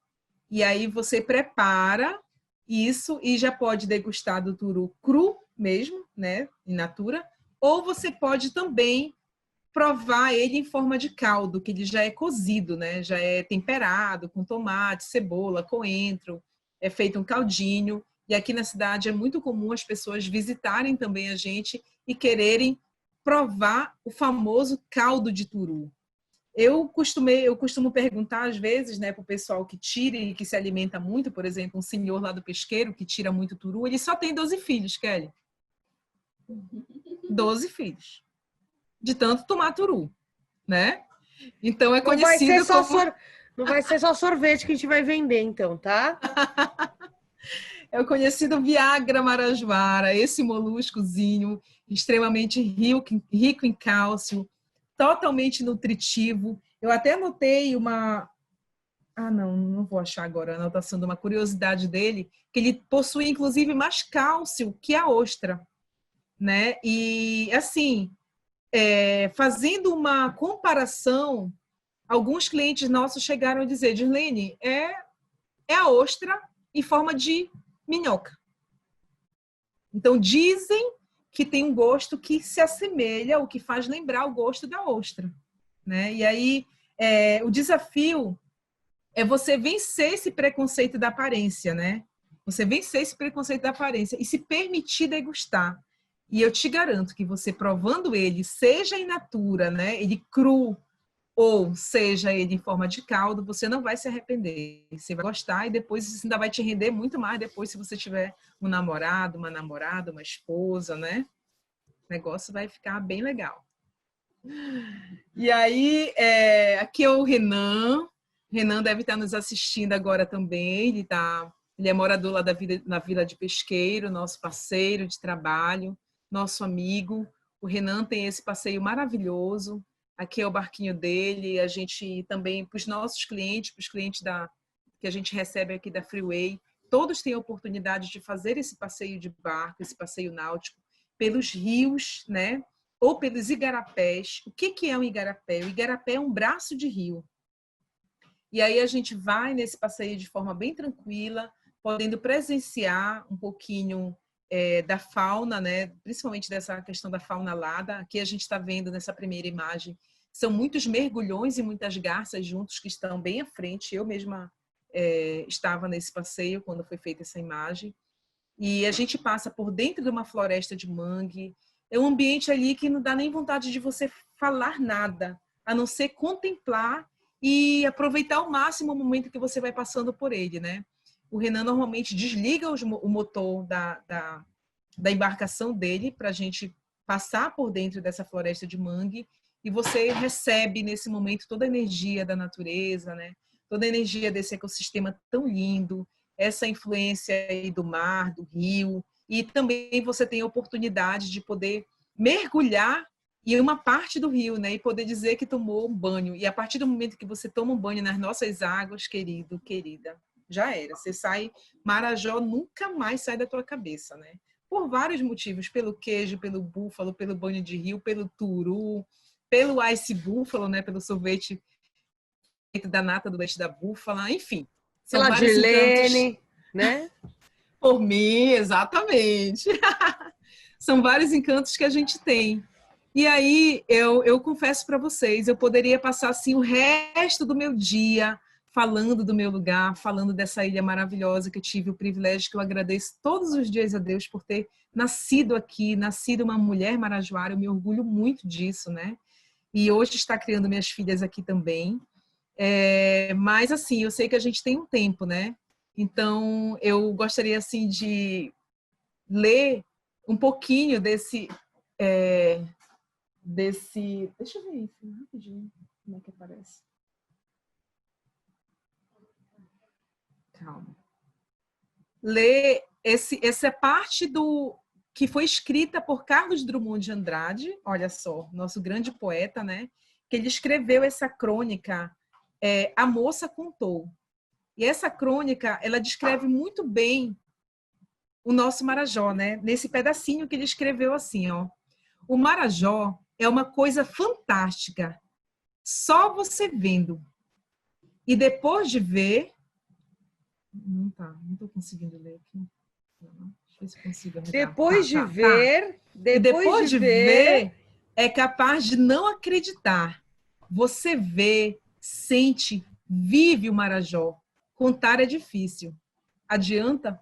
E aí você prepara Isso, e já pode degustar do turu cru mesmo, né, in natura, ou você pode também provar ele em forma de caldo, que ele já é cozido, né, já é temperado com tomate, cebola, coentro, é feito um caldinho. E aqui na cidade é muito comum as pessoas visitarem também a gente e quererem provar o famoso caldo de turu. Eu costumo perguntar às vezes, né, para o pessoal que tira e que se alimenta muito, por exemplo, um senhor lá do pesqueiro que tira muito turu, ele só tem 12 filhos, Kelly. 12 filhos. De tanto tomar turu, né? Então é conhecido como... Não vai ser só sorvete que a gente vai vender, então, tá? É o conhecido Viagra marajoara, esse moluscozinho extremamente rico em cálcio, totalmente nutritivo. Eu até anotei uma... Ah, não vou achar agora a anotação de uma curiosidade dele, que ele possui, inclusive, mais cálcio que a ostra, né? E, assim, fazendo uma comparação, alguns clientes nossos chegaram a dizer, Dirlene, é a ostra em forma de minhoca. Então, dizem que tem um gosto que se assemelha, ou que faz lembrar o gosto da ostra, né? E aí, o desafio é você vencer esse preconceito da aparência, né? Você vencer esse preconceito da aparência e se permitir degustar. E eu te garanto que você provando ele, seja in natura, né? Ele cru, ou seja ele em forma de caldo, você não vai se arrepender. Você vai gostar e depois isso ainda vai te render muito mais depois se você tiver um namorado, uma namorada, uma esposa, né? O negócio vai ficar bem legal. E aí, aqui é o Renan. Renan deve estar nos assistindo agora também. Ele é morador lá na Vila de Pesqueiro, nosso parceiro de trabalho, nosso amigo. O Renan tem esse passeio maravilhoso. Aqui é o barquinho dele. A gente também, para os nossos clientes, para os clientes que a gente recebe aqui da Freeway, todos têm a oportunidade de fazer esse passeio de barco, esse passeio náutico, pelos rios, né? Ou pelos igarapés. O que é um igarapé? O igarapé é um braço de rio. E aí a gente vai nesse passeio de forma bem tranquila, podendo presenciar um pouquinho da fauna, né? Principalmente dessa questão da fauna alada. Aqui a gente está vendo nessa primeira imagem, são muitos mergulhões e muitas garças juntos que estão bem à frente. Eu mesma estava nesse passeio quando foi feita essa imagem. E a gente passa por dentro de uma floresta de mangue. É um ambiente ali que não dá nem vontade de você falar nada, a não ser contemplar e aproveitar ao máximo o momento que você vai passando por ele, né? O Renan normalmente desliga o motor da embarcação dele para a gente passar por dentro dessa floresta de mangue e você recebe nesse momento toda a energia da natureza, né? Toda a energia desse ecossistema tão lindo, essa influência aí do mar, do rio, e também você tem a oportunidade de poder mergulhar em uma parte do rio, né? E poder dizer que tomou um banho. E a partir do momento que você toma um banho nas nossas águas, querido, querida, já era. Você sai, Marajó nunca mais sai da tua cabeça, né? Por vários motivos, pelo queijo, pelo búfalo, pelo banho de rio, pelo turu, pelo ice búfalo, né? Pelo sorvete da nata do leite da búfala, enfim. São pela Dirlene, né? Por mim, exatamente. São vários encantos que a gente tem. E aí, eu confesso para vocês, eu poderia passar assim o resto do meu dia falando do meu lugar, falando dessa ilha maravilhosa que eu tive o privilégio, que eu agradeço todos os dias a Deus por ter nascido aqui, nascido uma mulher marajoara, eu me orgulho muito disso, né? E hoje está criando minhas filhas aqui também. Mas assim, eu sei que a gente tem um tempo, né? Então, eu gostaria assim de ler um pouquinho desse... Deixa eu ver isso rapidinho, como é que aparece. Calma. Ler essa parte do que foi escrita por Carlos Drummond de Andrade, olha só, nosso grande poeta, né? Que ele escreveu essa crônica, A Moça Contou. E essa crônica, ela descreve muito bem o nosso Marajó, né? Nesse pedacinho que ele escreveu assim, ó. O Marajó é uma coisa fantástica, só você vendo. E depois de ver, Não tô conseguindo ler aqui. Não, deixa eu ver se eu consigo arredar. Depois de Tá. ver, E depois depois de de ver, ver, é capaz de não acreditar. Você vê, sente, vive o Marajó. Contar é difícil. Adianta?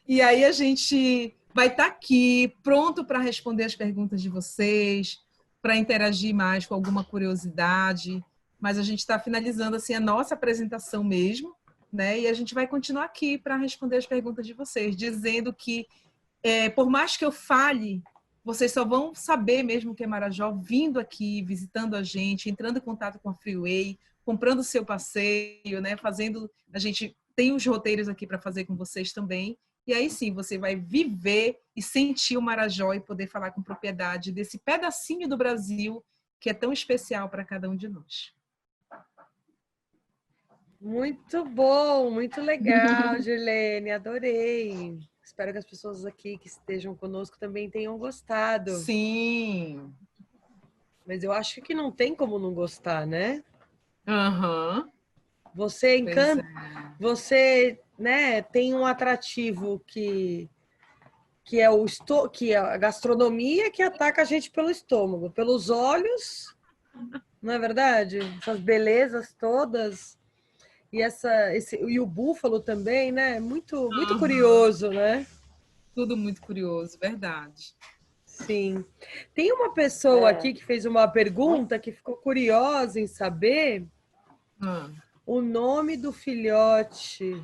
E aí a gente vai estar aqui pronto para responder as perguntas de vocês, para interagir mais com alguma curiosidade. Mas a gente está finalizando assim a nossa apresentação mesmo, né? E a gente vai continuar aqui para responder as perguntas de vocês, dizendo que por mais que eu fale, vocês só vão saber mesmo que é Marajó vindo aqui, visitando a gente, entrando em contato com a Freeway, comprando o seu passeio, né? Fazendo, a gente tem os roteiros aqui para fazer com vocês também. E aí sim, você vai viver e sentir o Marajó e poder falar com propriedade desse pedacinho do Brasil que é tão especial para cada um de nós. muito bom, muito legal, Girlene, adorei. Espero que as pessoas aqui que estejam conosco também tenham gostado. Sim. Mas eu acho que não tem como não gostar, né? Aham. Você Pois encanta, é. você, né, tem um atrativo que é que é a gastronomia que ataca a gente pelo estômago, pelos olhos, não é verdade? Essas belezas todas e o búfalo também, né? Muito Aham. curioso, né? Tudo muito curioso, verdade. Sim. Tem uma pessoa aqui que fez uma pergunta que ficou curiosa em saber Ah. o nome do filhote,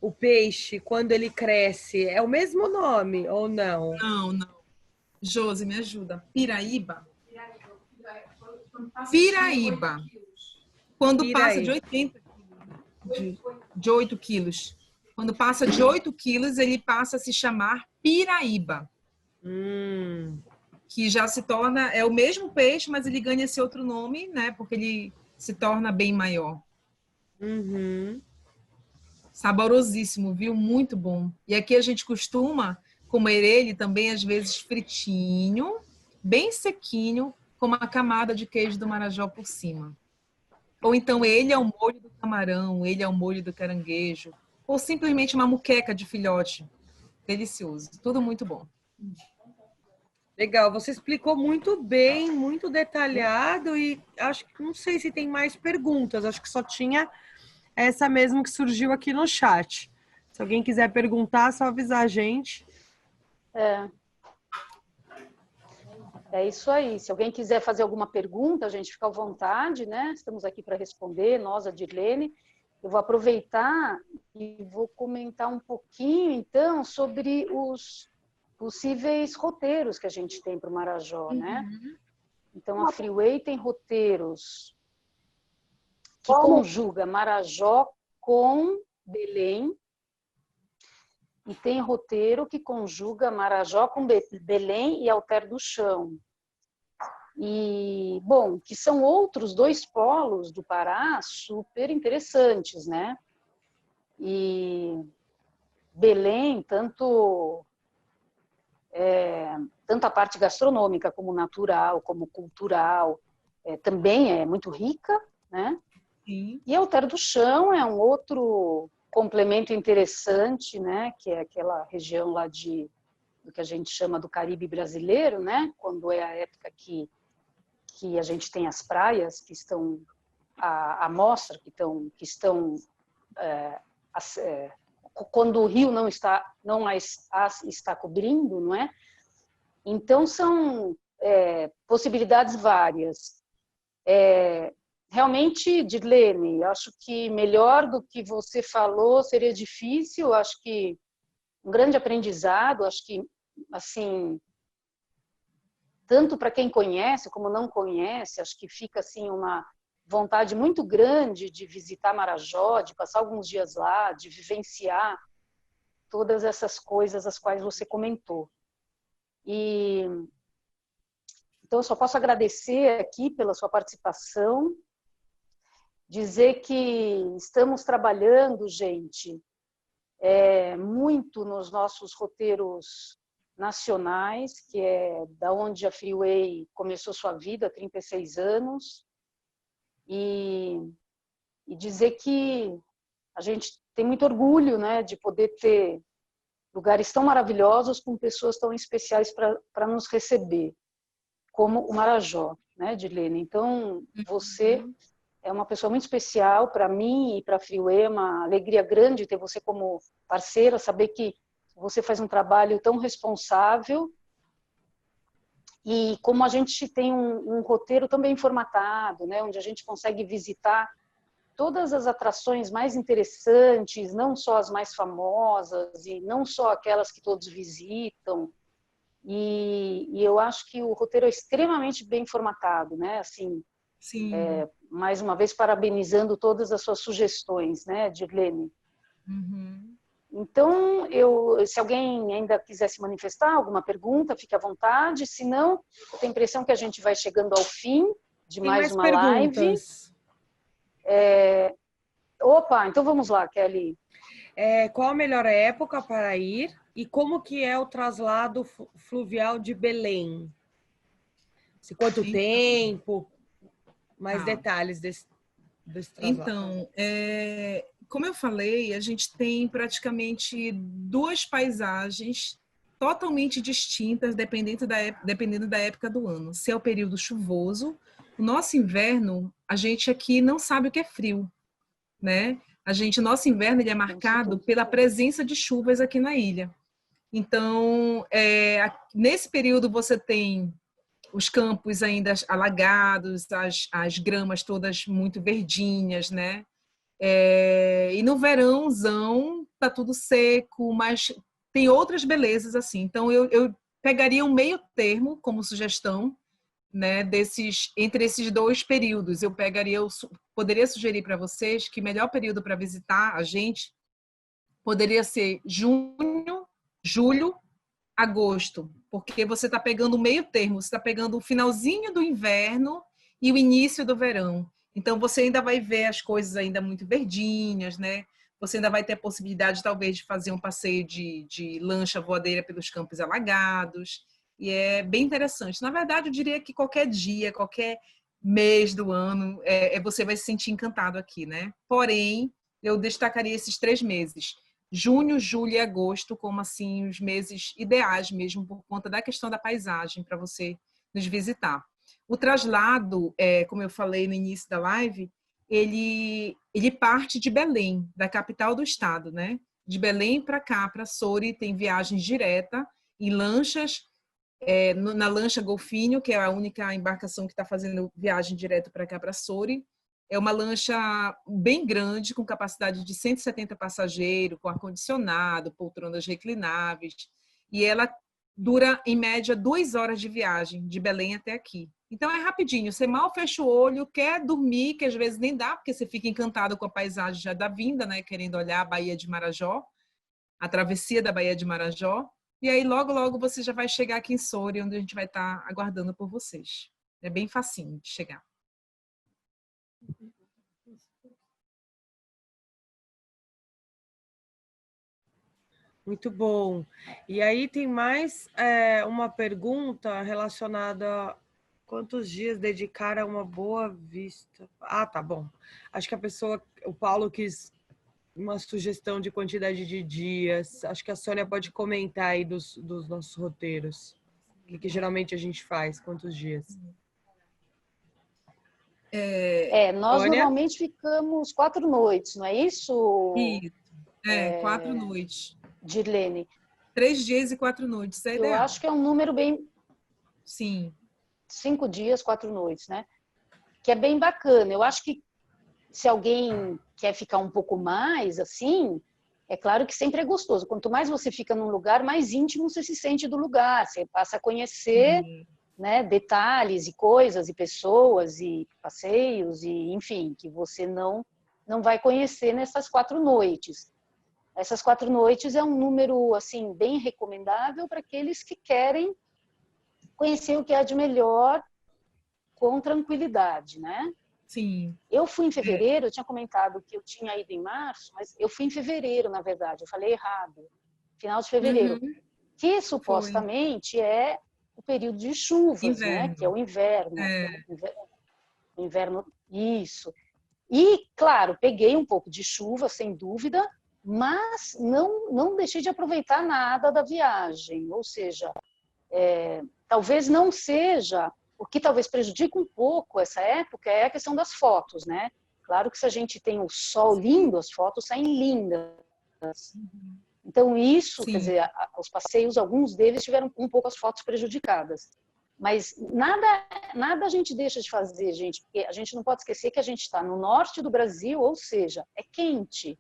o peixe, quando ele cresce. É o mesmo nome ou não? Não, não. Josi, me ajuda. Piraíba? Piraíba. Quando passa de Piraí. 80 de 8 quilos. Quando passa de 8 quilos, ele passa a se chamar piraíba, Hum, que já se torna, é o mesmo peixe, mas ele ganha esse outro nome, né? Porque ele se torna bem maior. uhum. Saborosíssimo, viu? Muito bom. E aqui a gente costuma comer ele também, às vezes, fritinho, bem sequinho, com uma camada de queijo do Marajó por cima. Ou então ele é o molho do camarão, ele é o molho do caranguejo, ou simplesmente uma muqueca de filhote. Delicioso, tudo muito bom. Legal, você explicou muito bem, muito detalhado e acho que não sei se tem mais perguntas, acho que só tinha essa mesmo que surgiu aqui no chat. Se alguém quiser perguntar, é só avisar a gente. É isso aí. Se alguém quiser fazer alguma pergunta, a gente fica à vontade, né? Estamos aqui para responder, nós, a Dirlene. Eu vou aproveitar e vou comentar um pouquinho, então, sobre os possíveis roteiros que a gente tem para o Marajó, né? Então, a Freeway tem roteiros que conjuga Marajó com Belém, e tem roteiro que conjuga Marajó com Belém e Alter do Chão. E, bom, que são outros dois polos do Pará super interessantes, né? E Belém, tanto a parte gastronômica como natural, como cultural, também é muito rica, né? Sim. E Alter do Chão é um outro complemento interessante, né? Que é aquela região lá do que a gente chama do Caribe brasileiro, né? Quando é a época que a gente tem as praias que estão à mostra, que estão quando o rio não está cobrindo, não é? Então são possibilidades várias. Realmente, Dirlene, acho que melhor do que você falou seria difícil. Acho que um grande aprendizado. Acho que assim, tanto para quem conhece como não conhece, acho que fica assim uma vontade muito grande de visitar Marajó, de passar alguns dias lá, de vivenciar todas essas coisas as quais você comentou. E então eu só posso agradecer aqui pela sua participação, dizer que estamos trabalhando, gente, muito nos nossos roteiros nacionais, que é da onde a Freeway começou sua vida, há 36 anos. E e dizer que a gente tem muito orgulho, né, de poder ter lugares tão maravilhosos com pessoas tão especiais para nos receber, como o Marajó, né, Dirlene? Então, você é uma pessoa muito especial para mim e para a Freeway, é uma alegria grande ter você como parceira, saber que você faz um trabalho tão responsável e como a gente tem um roteiro tão bem formatado, né, onde a gente consegue visitar todas as atrações mais interessantes, não só as mais famosas e não só aquelas que todos visitam. E eu acho que o roteiro é extremamente bem formatado, né? Assim, Sim. mais uma vez parabenizando todas as suas sugestões, né, Dirlene? Uhum. Então, se alguém ainda quiser se manifestar, alguma pergunta, fique à vontade. Se não, eu tenho a impressão que a gente vai chegando ao fim de Tem mais mais uma live. perguntas. Opa, então vamos lá, Kelly. Qual a melhor época para ir e como que é o traslado fluvial de Belém? Quanto Então, tempo? Mais tá. detalhes desse traslado. Então, como eu falei, a gente tem praticamente duas paisagens totalmente distintas, dependendo da época do ano. Se é o período chuvoso, o nosso inverno, a gente aqui não sabe o que é frio, né? Nosso inverno ele é marcado pela presença de chuvas aqui na ilha. Então, nesse período você tem os campos ainda alagados, as gramas todas muito verdinhas, né? E no verãozão tá tudo seco, mas tem outras belezas assim. Então eu pegaria um meio termo como sugestão, né? Entre esses dois períodos, poderia sugerir para vocês que o melhor período para visitar a gente poderia ser junho, julho, agosto, porque você está pegando o meio termo, você está pegando o finalzinho do inverno e o início do verão. Então você ainda vai ver as coisas ainda muito verdinhas, né? Você ainda vai ter a possibilidade, talvez, de fazer um passeio de lancha voadeira pelos campos alagados. E é bem interessante. Na verdade, eu diria que qualquer dia, qualquer mês do ano, você vai se sentir encantado aqui, né? Porém, eu destacaria esses 3 meses: junho, julho e agosto, como assim os meses ideais mesmo, por conta da questão da paisagem, para você nos visitar. O traslado, como eu falei no início da live, ele parte de Belém, da capital do estado, né? De Belém para cá, para Soure, tem viagens direta em lanchas, na lancha Golfinho, que é a única embarcação que está fazendo viagem direto para cá, para Soure. É uma lancha bem grande, com capacidade de 170 passageiros, com ar-condicionado, poltronas reclináveis. E ela dura, em média, 2 horas de viagem, de Belém até aqui. Então, é rapidinho. Você mal fecha o olho, quer dormir, que às vezes nem dá, porque você fica encantado com a paisagem já da vinda, né? Querendo olhar a Baía de Marajó, a travessia da Baía de Marajó. E aí, logo, logo, você já vai chegar aqui em Soure, onde a gente vai estar aguardando por vocês. É bem facinho de chegar. Muito bom. E aí tem mais uma pergunta relacionada a quantos dias dedicar a uma boa vista. Ah, tá bom. Acho que o Paulo quis uma sugestão de quantidade de dias. Acho que a Sônia pode comentar aí dos nossos roteiros. O que geralmente a gente faz? Quantos dias? Nós Sônia? normalmente ficamos 4 noites, não é isso, Isso. 4 noites. Dirlene? 3 dias e 4 noites é Eu ideal. acho que é um número bem... Sim. 5 dias, 4 noites, né? Que é bem bacana. Eu acho que se alguém quer ficar um pouco mais, assim, é claro que sempre é gostoso. Quanto mais você fica num lugar, mais íntimo você se sente do lugar. Você passa a conhecer, né, detalhes e coisas e pessoas e passeios e, enfim, que você não vai conhecer nessas 4 noites. Essas 4 noites é um número assim bem recomendável para aqueles que querem conhecer o que há de melhor com tranquilidade, né? Sim. Eu fui em fevereiro, eu tinha comentado que eu tinha ido em março, mas eu fui em fevereiro, na verdade, eu falei errado. Final de fevereiro, que Foi. supostamente é o período de chuvas, né? Que é Inverno. o inverno. É. O inverno, isso. E, claro, peguei um pouco de chuva, sem dúvida, mas não deixei de aproveitar nada da viagem. Ou seja, talvez não seja... O que talvez prejudique um pouco essa época é a questão das fotos, né? Claro que se a gente tem o sol lindo, as fotos saem lindas. Então isso, Sim. quer dizer, os passeios, alguns deles tiveram um pouco as fotos prejudicadas. Mas nada a gente deixa de fazer, gente, porque a gente não pode esquecer que a gente está no norte do Brasil, ou seja, é quente.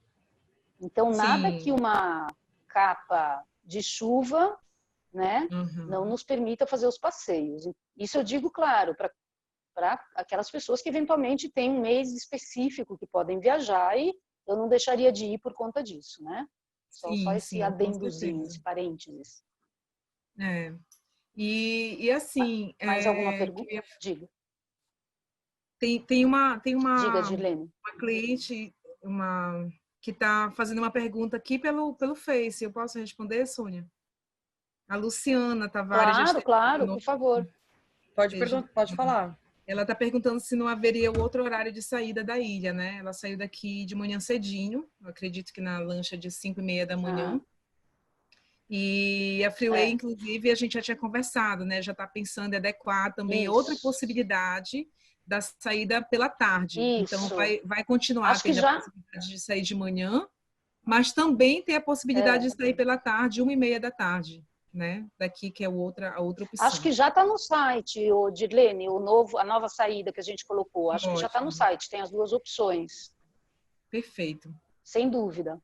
Então nada que uma capa de chuva, né, não nos permita fazer os passeios. Isso eu digo, claro, para aquelas pessoas que eventualmente têm um mês específico que podem viajar e eu não deixaria de ir por conta disso, né? Só esse adendozinho, esse parênteses. E assim... Mais alguma pergunta? Diga. Tem uma Diga, Dirlene. Uma cliente que está fazendo uma pergunta aqui pelo Face. Eu posso responder, Sônia? A Luciana Tavares. Claro, por favor. Pode falar. Ela está perguntando se não haveria outro horário de saída da ilha, né? Ela saiu daqui de manhã cedinho, eu acredito que na lancha de 5h30 da manhã. E a Freeway, inclusive, a gente já tinha conversado, né? Já está pensando em adequar também outra possibilidade da saída pela tarde. Isso. Então, vai continuar a possibilidade de sair de manhã, mas também tem a possibilidade de sair pela tarde, 1h30 da tarde. Né? Daqui que é a outra opção. Acho que já está no site, o Dirlene, a nova saída que a gente colocou. Acho que já está no site, tem as duas opções. Perfeito. Sem dúvida.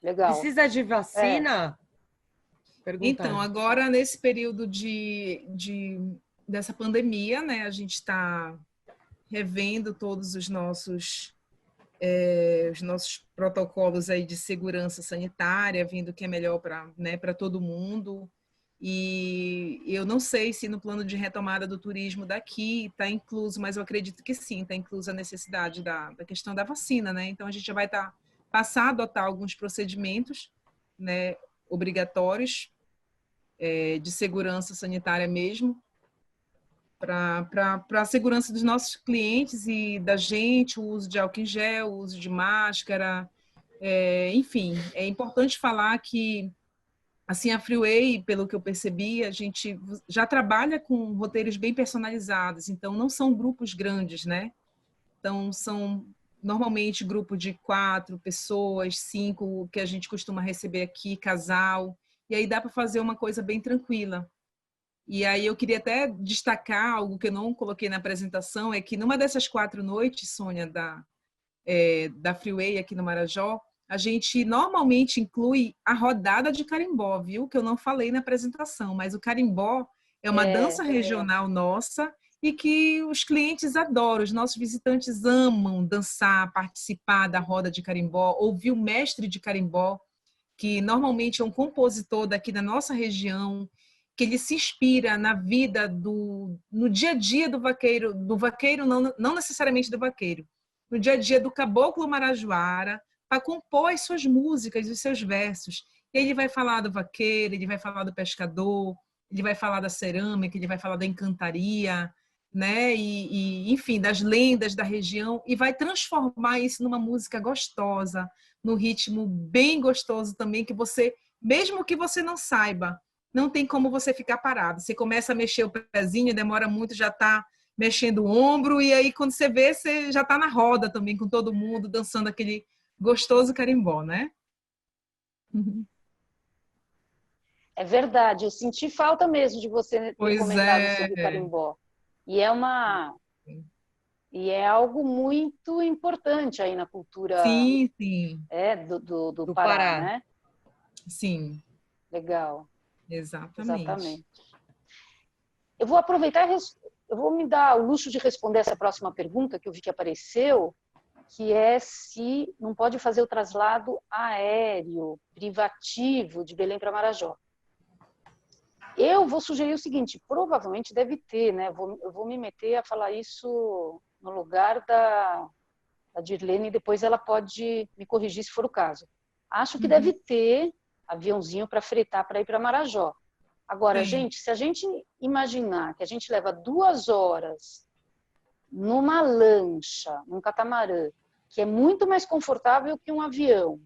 Legal. Precisa de vacina? Então, agora nesse período dessa pandemia, né, a gente está revendo todos os nossos protocolos aí de segurança sanitária, vendo o que é melhor para todo mundo. E eu não sei se no plano de retomada do turismo daqui está incluso, mas eu acredito que sim, está inclusa a necessidade da questão da vacina, né? Então a gente já vai passar a adotar alguns procedimentos, né, obrigatórios de segurança sanitária mesmo, para a segurança dos nossos clientes e da gente, o uso de álcool em gel, o uso de máscara, enfim, é importante falar que assim, a Freeway, pelo que eu percebi, a gente já trabalha com roteiros bem personalizados, então não são grupos grandes, né? Então são normalmente grupo de 4 pessoas, 5, que a gente costuma receber aqui, casal, e aí dá para fazer uma coisa bem tranquila. E aí eu queria até destacar algo que eu não coloquei na apresentação, é que numa dessas 4 noites, Sônia, da Freeway aqui no Marajó, a gente normalmente inclui a rodada de carimbó, viu? Que eu não falei na apresentação, mas o carimbó é uma dança regional nossa e que os clientes adoram, os nossos visitantes amam dançar, participar da roda de carimbó, ouvir o mestre de carimbó, que normalmente é um compositor daqui da nossa região, que ele se inspira na vida no dia a dia do vaqueiro não necessariamente do vaqueiro, no dia a dia do caboclo marajoara, para compor as suas músicas, os seus versos. E ele vai falar do vaqueiro, ele vai falar do pescador, ele vai falar da cerâmica, ele vai falar da encantaria, né? Enfim, das lendas da região, e vai transformar isso numa música gostosa, num ritmo bem gostoso também, que você, mesmo que você não saiba, não tem como você ficar parado. Você começa a mexer o pezinho, demora muito, já está mexendo o ombro, e aí quando você vê, você já está na roda também, com todo mundo, dançando aquele gostoso carimbó, né? É verdade, eu senti falta mesmo de você ter comentado sobre o carimbó. E é algo muito importante aí na cultura do Pará, né? Sim. Legal. Exatamente. Eu vou aproveitar, eu vou me dar o luxo de responder essa próxima pergunta que eu vi que apareceu, que é se não pode fazer o traslado aéreo, privativo, de Belém para Marajó. Eu vou sugerir o seguinte, provavelmente deve ter, né? Eu vou me meter a falar isso no lugar da Dirlene e depois ela pode me corrigir se for o caso. Acho que deve ter aviãozinho para fretar para ir para Marajó. Agora, gente, se a gente imaginar que a gente leva 2 horas numa lancha, num catamarã, que é muito mais confortável que um avião,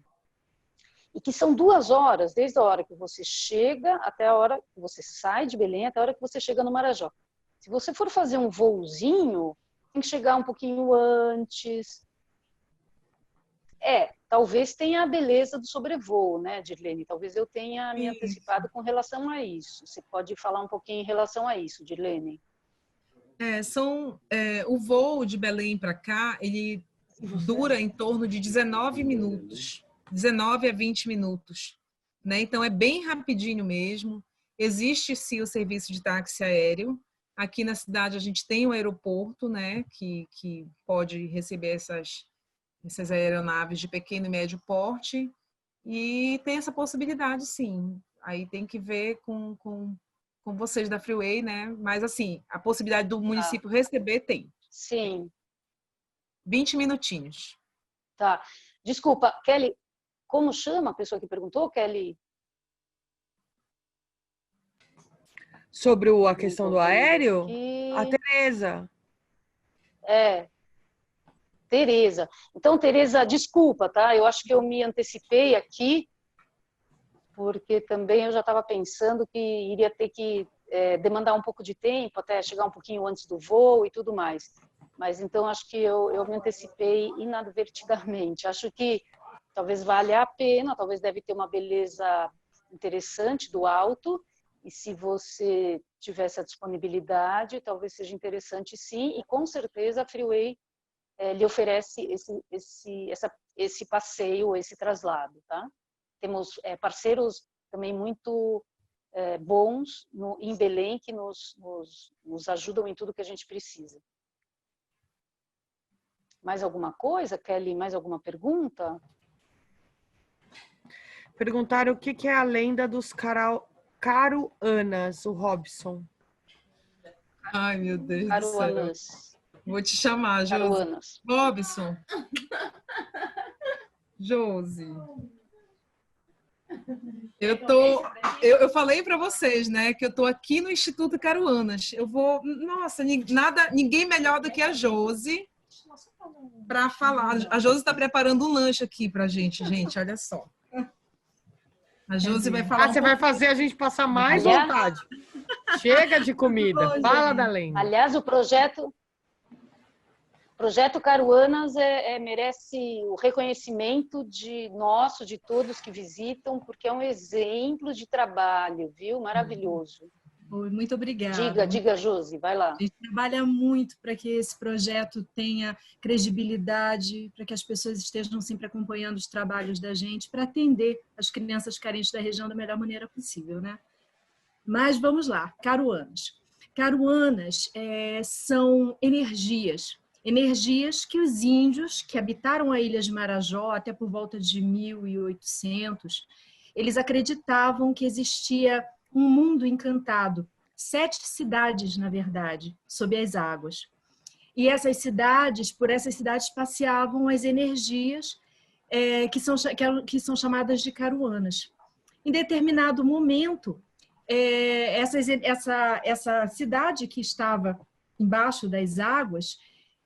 e que são 2 horas, desde a hora que você chega até a hora que você sai de Belém, até a hora que você chega no Marajó. Se você for fazer um voozinho, tem que chegar um pouquinho antes. Talvez tenha a beleza do sobrevoo, né, Dirlene? Talvez eu tenha me antecipado com relação a isso. Você pode falar um pouquinho em relação a isso, Dirlene? O voo de Belém para cá, ele dura em torno de 19 minutos, 19 a 20 minutos, né? Então é bem rapidinho mesmo. Existe sim o serviço de táxi aéreo. Aqui na cidade a gente tem um aeroporto, né, que pode receber essas aeronaves de pequeno e médio porte, e tem essa possibilidade, sim. Aí tem que ver com vocês da Freeway, né? Mas, assim, a possibilidade do município receber tem. Sim. 20 minutinhos. Tá. Desculpa, Kelly, como chama a pessoa que perguntou, Kelly? Sobre a questão do aéreo? A Tereza. Tereza. Então, Tereza, desculpa, tá? Eu acho que eu me antecipei aqui, porque também eu já estava pensando que iria ter que demandar um pouco de tempo, até chegar um pouquinho antes do voo e tudo mais. Mas então acho que eu me antecipei inadvertidamente. Acho que talvez valha a pena, talvez deve ter uma beleza interessante do alto, e se você tiver essa disponibilidade, talvez seja interessante sim, e com certeza a Freeway lhe oferece esse passeio, esse traslado, tá? Temos parceiros também muito bons em Belém que nos ajudam em tudo que a gente precisa. Mais alguma coisa, Kelly? Mais alguma pergunta? Perguntaram o que é a lenda dos Caruanas, o Robson. Ai, meu Deus Caruanas. do céu. Vou te chamar, Josi. Caruanas. Robson. Josi. Eu falei para vocês, né, que eu tô aqui no Instituto Caruanas. Nossa, ninguém melhor do que a Josi para falar. A Josi está preparando um lanche aqui pra gente, olha só. A Josi vai falar. Você vai fazer a gente passar mais vontade. Chega de comida. Fala da lenda. Aliás, o projeto Caruanas merece o reconhecimento de todos que visitam, porque é um exemplo de trabalho, viu? Maravilhoso. Muito obrigada. Diga, Josi, vai lá. A gente trabalha muito para que esse projeto tenha credibilidade, para que as pessoas estejam sempre acompanhando os trabalhos da gente, para atender as crianças carentes da região da melhor maneira possível, né? Mas vamos lá, Caruanas. Caruanas são energias que os índios que habitaram a ilha de Marajó até por volta de 1800, eles acreditavam que existia um mundo encantado, 7 cidades, na verdade, sob as águas. E por essas cidades passeavam as energias que são chamadas de caruanas. Em determinado momento, essa cidade que estava embaixo das águas,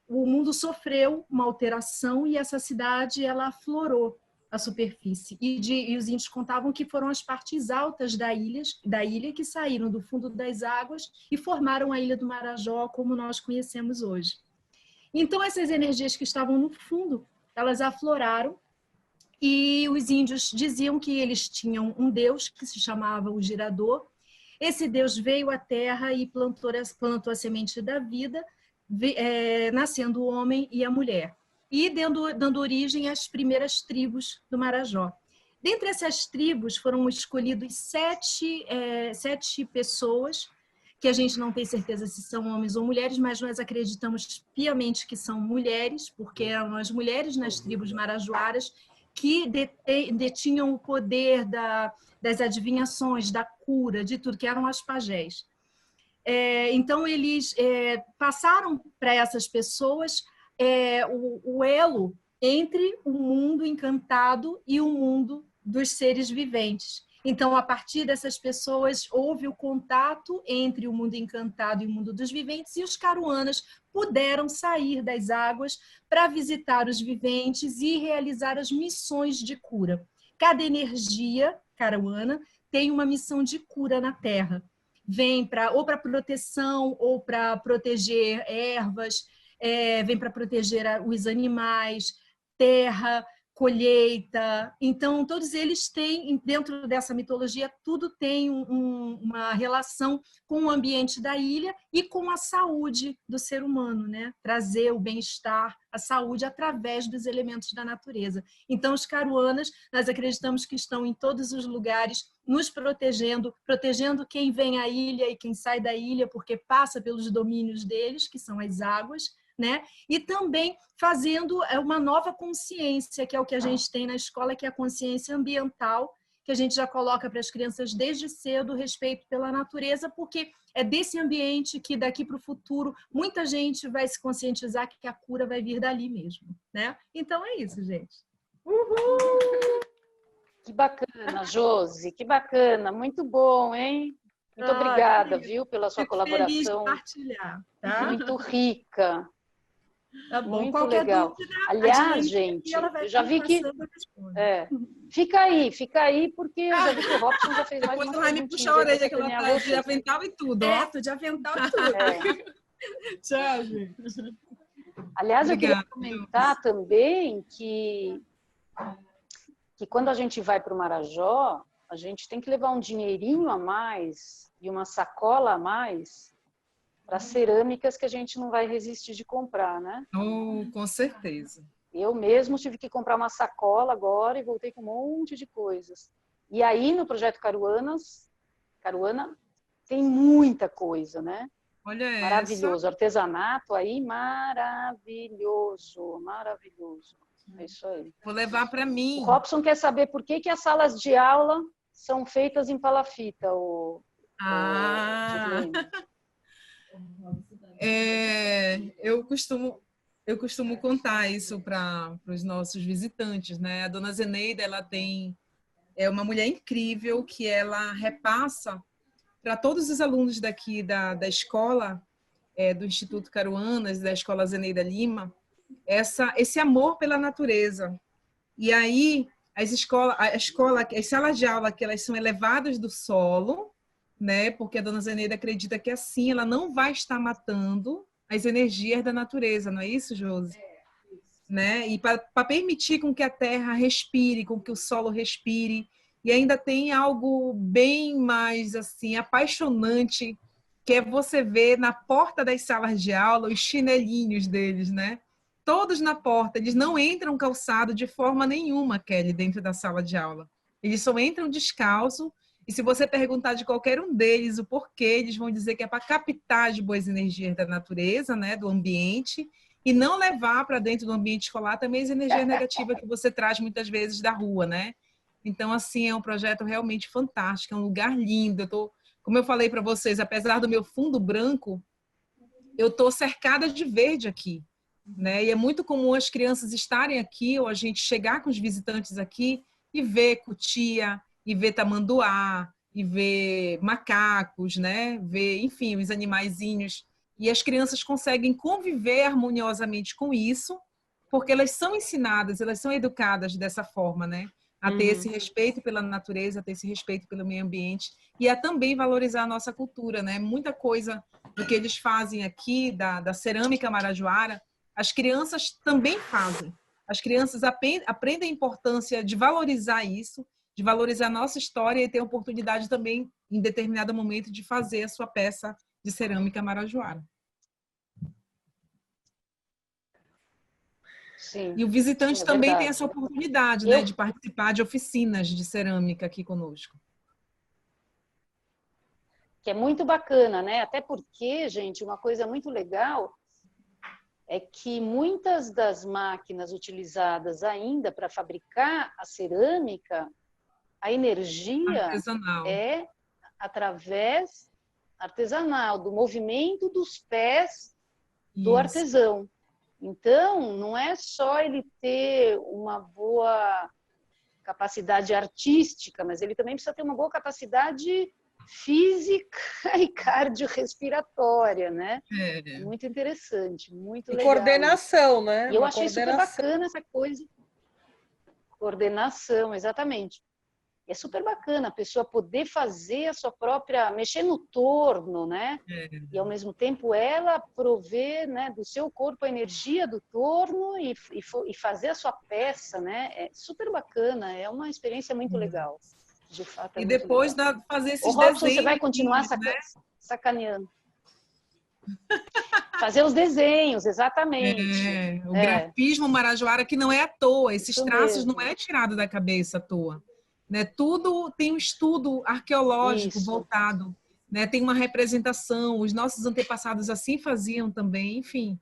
o mundo sofreu uma alteração e essa cidade ela aflorou a superfície. E os índios contavam que foram as partes altas da ilha que saíram do fundo das águas e formaram a Ilha do Marajó como nós conhecemos hoje. Então, essas energias que estavam no fundo, elas afloraram e os índios diziam que eles tinham um deus que se chamava o Girador. Esse deus veio à Terra e plantou a semente da vida, nascendo o homem e a mulher, e dando origem às primeiras tribos do Marajó. Dentre essas tribos foram escolhidos 7 pessoas, que a gente não tem certeza se são homens ou mulheres, mas nós acreditamos piamente que são mulheres, porque eram as mulheres nas tribos marajoaras que detinham o poder das adivinhações, da cura, de tudo, que eram as pajés. Então, eles passaram para essas pessoas o elo entre o mundo encantado e o mundo dos seres viventes. Então, a partir dessas pessoas, houve o contato entre o mundo encantado e o mundo dos viventes, e os caruanas puderam sair das águas para visitar os viventes e realizar as missões de cura. Cada energia caruana tem uma missão de cura na Terra. Vem ou para proteção, ou para proteger ervas, vem para proteger os animais, terra, colheita. Então, todos eles têm, dentro dessa mitologia, tudo tem uma relação com o ambiente da ilha e com a saúde do ser humano, né? Trazer o bem-estar, a saúde através dos elementos da natureza. Então, os caruanas, nós acreditamos que estão em todos os lugares, nos protegendo, protegendo quem vem à ilha e quem sai da ilha, porque passa pelos domínios deles, que são as águas, né? E também fazendo uma nova consciência, que é o que a gente tem na escola, que é a consciência ambiental, que a gente já coloca para as crianças desde cedo, o respeito pela natureza, porque é desse ambiente que daqui para o futuro muita gente vai se conscientizar que a cura vai vir dali mesmo, né? Então é isso, gente. Uhul! Que bacana, Josi, que bacana, muito bom, hein? Muito obrigada, viu, pela sua colaboração. Feliz de compartilhar, tá? Muito rica. Tá bom. Muito Qualquer legal. dúvida, Aliás, gente, eu já vi que... Fica aí, porque eu já vi que o Robson já fez mais uma Depois vai me puxar a orelha, que ela tá de avental e tudo. Tô de avental e tudo. Tchau, gente. Aliás, eu queria comentar também que quando a gente vai para o Marajó, a gente tem que levar um dinheirinho a mais e uma sacola a mais para cerâmicas que a gente não vai resistir de comprar, né? Oh, com certeza. Eu mesmo tive que comprar uma sacola agora e voltei com um monte de coisas. E aí, no Projeto Caruana tem muita coisa, né? Olha maravilhoso. Artesanato aí, maravilhoso, maravilhoso. É isso aí. Vou levar para mim. O Robson quer saber por que as salas de aula são feitas em palafita, eu costumo contar isso para os nossos visitantes, né? A dona Zeneida, ela é uma mulher incrível que ela repassa para todos os alunos daqui da escola, do Instituto Caruanas, da Escola Zeneida Lima, esse amor pela natureza. E aí, as salas de aula, que elas são elevadas do solo, né? Porque a dona Zeneida acredita que assim ela não vai estar matando as energias da natureza, não é isso, Josi? Né? E para permitir com que a terra respire, com que o solo respire. E ainda tem algo bem mais assim apaixonante, que é você ver na porta das salas de aula os chinelinhos deles, né? Todos na porta, eles não entram calçado de forma nenhuma, Kelly, dentro da sala de aula. Eles só entram descalço. E se você perguntar de qualquer um deles o porquê, eles vão dizer que é para captar as boas energias da natureza, né, do ambiente, e não levar para dentro do ambiente escolar também as energias negativas que você traz muitas vezes da rua, né? Então, assim, é um projeto realmente fantástico, é um lugar lindo. Como eu falei para vocês, apesar do meu fundo branco, eu estou cercada de verde aqui, né? E é muito comum as crianças estarem aqui, ou a gente chegar com os visitantes aqui e ver cutia, e ver tamanduá, e ver macacos, né? Ver, enfim, os animaizinhos. E as crianças conseguem conviver harmoniosamente com isso, porque elas são ensinadas, elas são educadas dessa forma, né? A ter esse respeito pela natureza, a ter esse respeito pelo meio ambiente e a também valorizar a nossa cultura, né? Muita coisa do que eles fazem aqui, da cerâmica marajoara, as crianças também fazem. As crianças aprendem a importância de valorizar isso, de valorizar a nossa história e ter a oportunidade também, em determinado momento, de fazer a sua peça de cerâmica marajoara. Sim, e o visitante também tem essa oportunidade, né, de participar de oficinas de cerâmica aqui conosco. Que é muito bacana, né? Até porque, gente, uma coisa muito legal é que muitas das máquinas utilizadas ainda para fabricar a cerâmica, a energia artesanal. É através artesanal, do movimento dos pés do artesão. Então, não é só ele ter uma boa capacidade artística, mas ele também precisa ter uma boa capacidade física e cardiorrespiratória, né? É muito interessante, muito legal. Coordenação, né? E eu achei super bacana essa coisa. Coordenação, exatamente. É super bacana a pessoa poder fazer a sua própria, mexer no torno, né? E ao mesmo tempo ela prover, né, do seu corpo a energia do torno e fazer a sua peça, né? É super bacana, é uma experiência muito legal. De fato, e depois fazer esses Robson, desenhos. Você vai continuar sacaneando. Fazer os desenhos, exatamente. O grafismo marajoara, que não é à toa, esses traços mesmo. não é tirado da cabeça à toa. Né? Tudo tem um estudo arqueológico voltado, né? Tem uma representação, os nossos antepassados assim faziam também, enfim,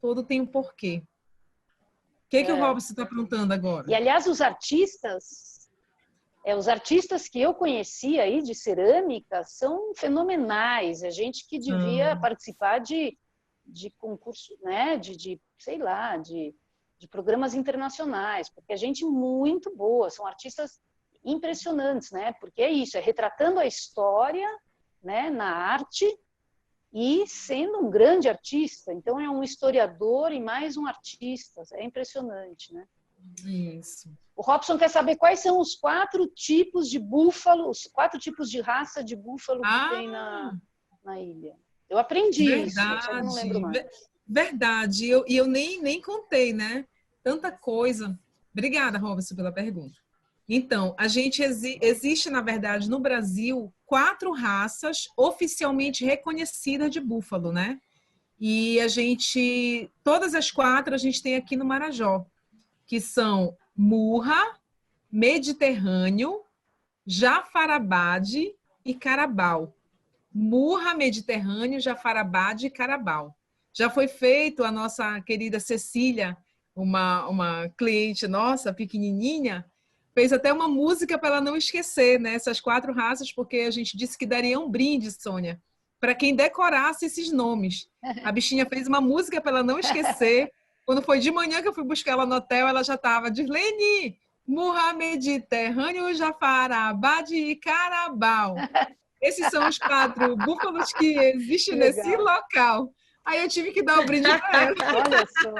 tudo tem um porquê. O que o Robson está perguntando agora? E, aliás, os artistas que eu conheci aí de cerâmica são fenomenais, é gente que devia participar de concurso, né? Sei lá, de programas internacionais, porque é gente muito boa, são artistas impressionantes, né? Porque é isso, é retratando a história, né, na arte e sendo um grande artista. Então é um historiador e mais um artista. É impressionante, né? Isso. O Robson quer saber quais são os 4 tipos de búfalo, os 4 tipos de raça de búfalo que tem na ilha. Eu aprendi isso, só que eu não lembro mais. Verdade, eu nem contei, né? Tanta coisa. Obrigada, Robson, pela pergunta. Então, a gente existe, na verdade, no Brasil, 4 raças oficialmente reconhecidas de búfalo, né? E todas as 4 a gente tem aqui no Marajó, que são Murra, Mediterrâneo, Jafarabade e Carabao. Murra, Mediterrâneo, Jafarabade e Carabao. Já foi feito, a nossa querida Cecília, uma cliente nossa, pequenininha, fez até uma música para ela não esquecer, né, essas 4 raças, porque a gente disse que daria um brinde, Sônia, para quem decorasse esses nomes. A bichinha fez uma música para ela não esquecer. Quando foi de manhã que eu fui buscar ela no hotel, ela já estava, Dirlene, Murra, Mediterrâneo, Jafarabade e Carabao. Esses são os 4 búfalos que existem nesse local. Aí eu tive que dar o brinde para ela. Olha só.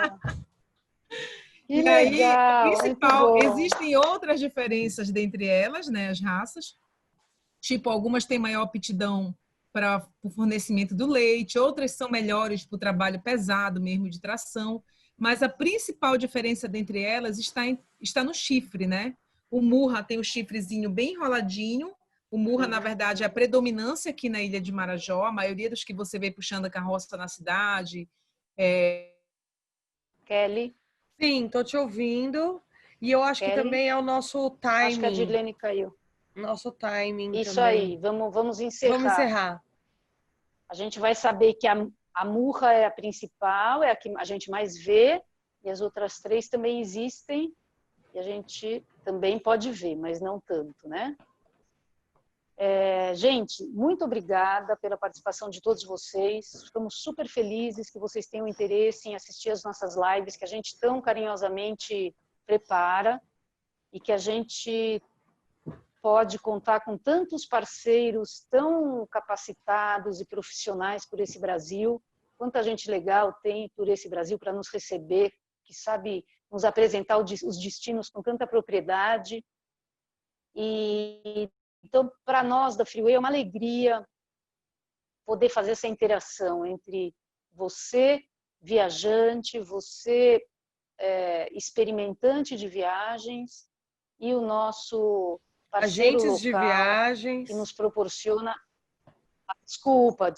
Que e legal, aí, principal, existem outras diferenças dentre elas, né, as raças. Tipo, algumas têm maior aptidão para o fornecimento do leite, outras são melhores para o trabalho pesado mesmo de tração. Mas a principal diferença dentre elas está no chifre, né? O Murra tem o chifrezinho bem enroladinho. O Murra, na verdade, é a predominância aqui na ilha de Marajó. A maioria dos que você vê puxando a carroça na cidade. Kelly? Sim, tô te ouvindo. E eu acho que também é o nosso timing. Acho que a Dirlene caiu. Nosso timing Isso também. aí, vamos encerrar. Vamos encerrar. A gente vai saber que a Murra é a principal, é a que a gente mais vê, e as outras 3 também existem, e a gente também pode ver, mas não tanto, né? Gente, muito obrigada pela participação de todos vocês. Ficamos super felizes que vocês tenham interesse em assistir as nossas lives, que a gente tão carinhosamente prepara, e que a gente pode contar com tantos parceiros tão capacitados e profissionais por esse Brasil. Quanta gente legal tem por esse Brasil para nos receber, que sabe nos apresentar os destinos com tanta propriedade. Então, para nós da Freeway é uma alegria poder fazer essa interação entre você, viajante, você, experimentante de viagens, e o nosso parceiro agentes local, de viagens, que nos proporciona... Desculpa,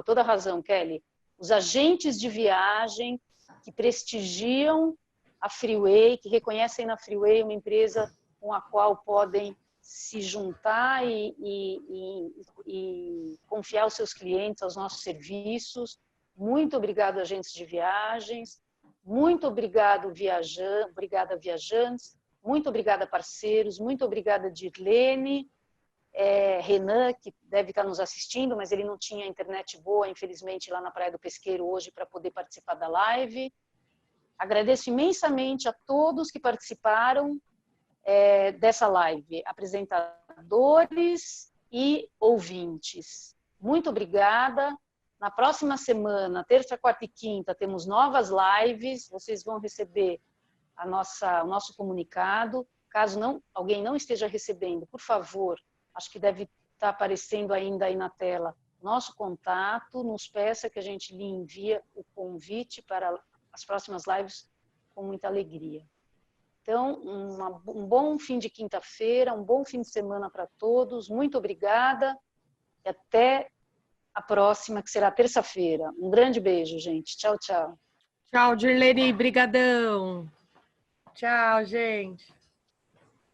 toda razão, Kelly. Os agentes de viagem que prestigiam a Freeway, que reconhecem na Freeway uma empresa com a qual podem se juntar e confiar os seus clientes aos nossos serviços. Muito obrigado, agentes de viagens. Muito obrigada, viajantes. Muito obrigada, parceiros. Muito obrigada, Dirlene. Renan, que deve estar nos assistindo, mas ele não tinha internet boa, infelizmente, lá na Praia do Pesqueiro hoje para poder participar da live. Agradeço imensamente a todos que participaram. dessa live, apresentadores e ouvintes. Muito obrigada. Na próxima semana, terça, quarta e quinta, temos novas lives. Vocês vão receber o nosso comunicado. Caso alguém não esteja recebendo, por favor, acho que deve estar aparecendo ainda aí na tela, nosso contato, nos peça que a gente lhe envia o convite para as próximas lives com muita alegria. Então, um bom fim de quinta-feira, um bom fim de semana para todos. Muito obrigada e até a próxima, que será terça-feira. Um grande beijo, gente. Tchau, tchau. Tchau, Dirlene. Brigadão. Tchau, gente.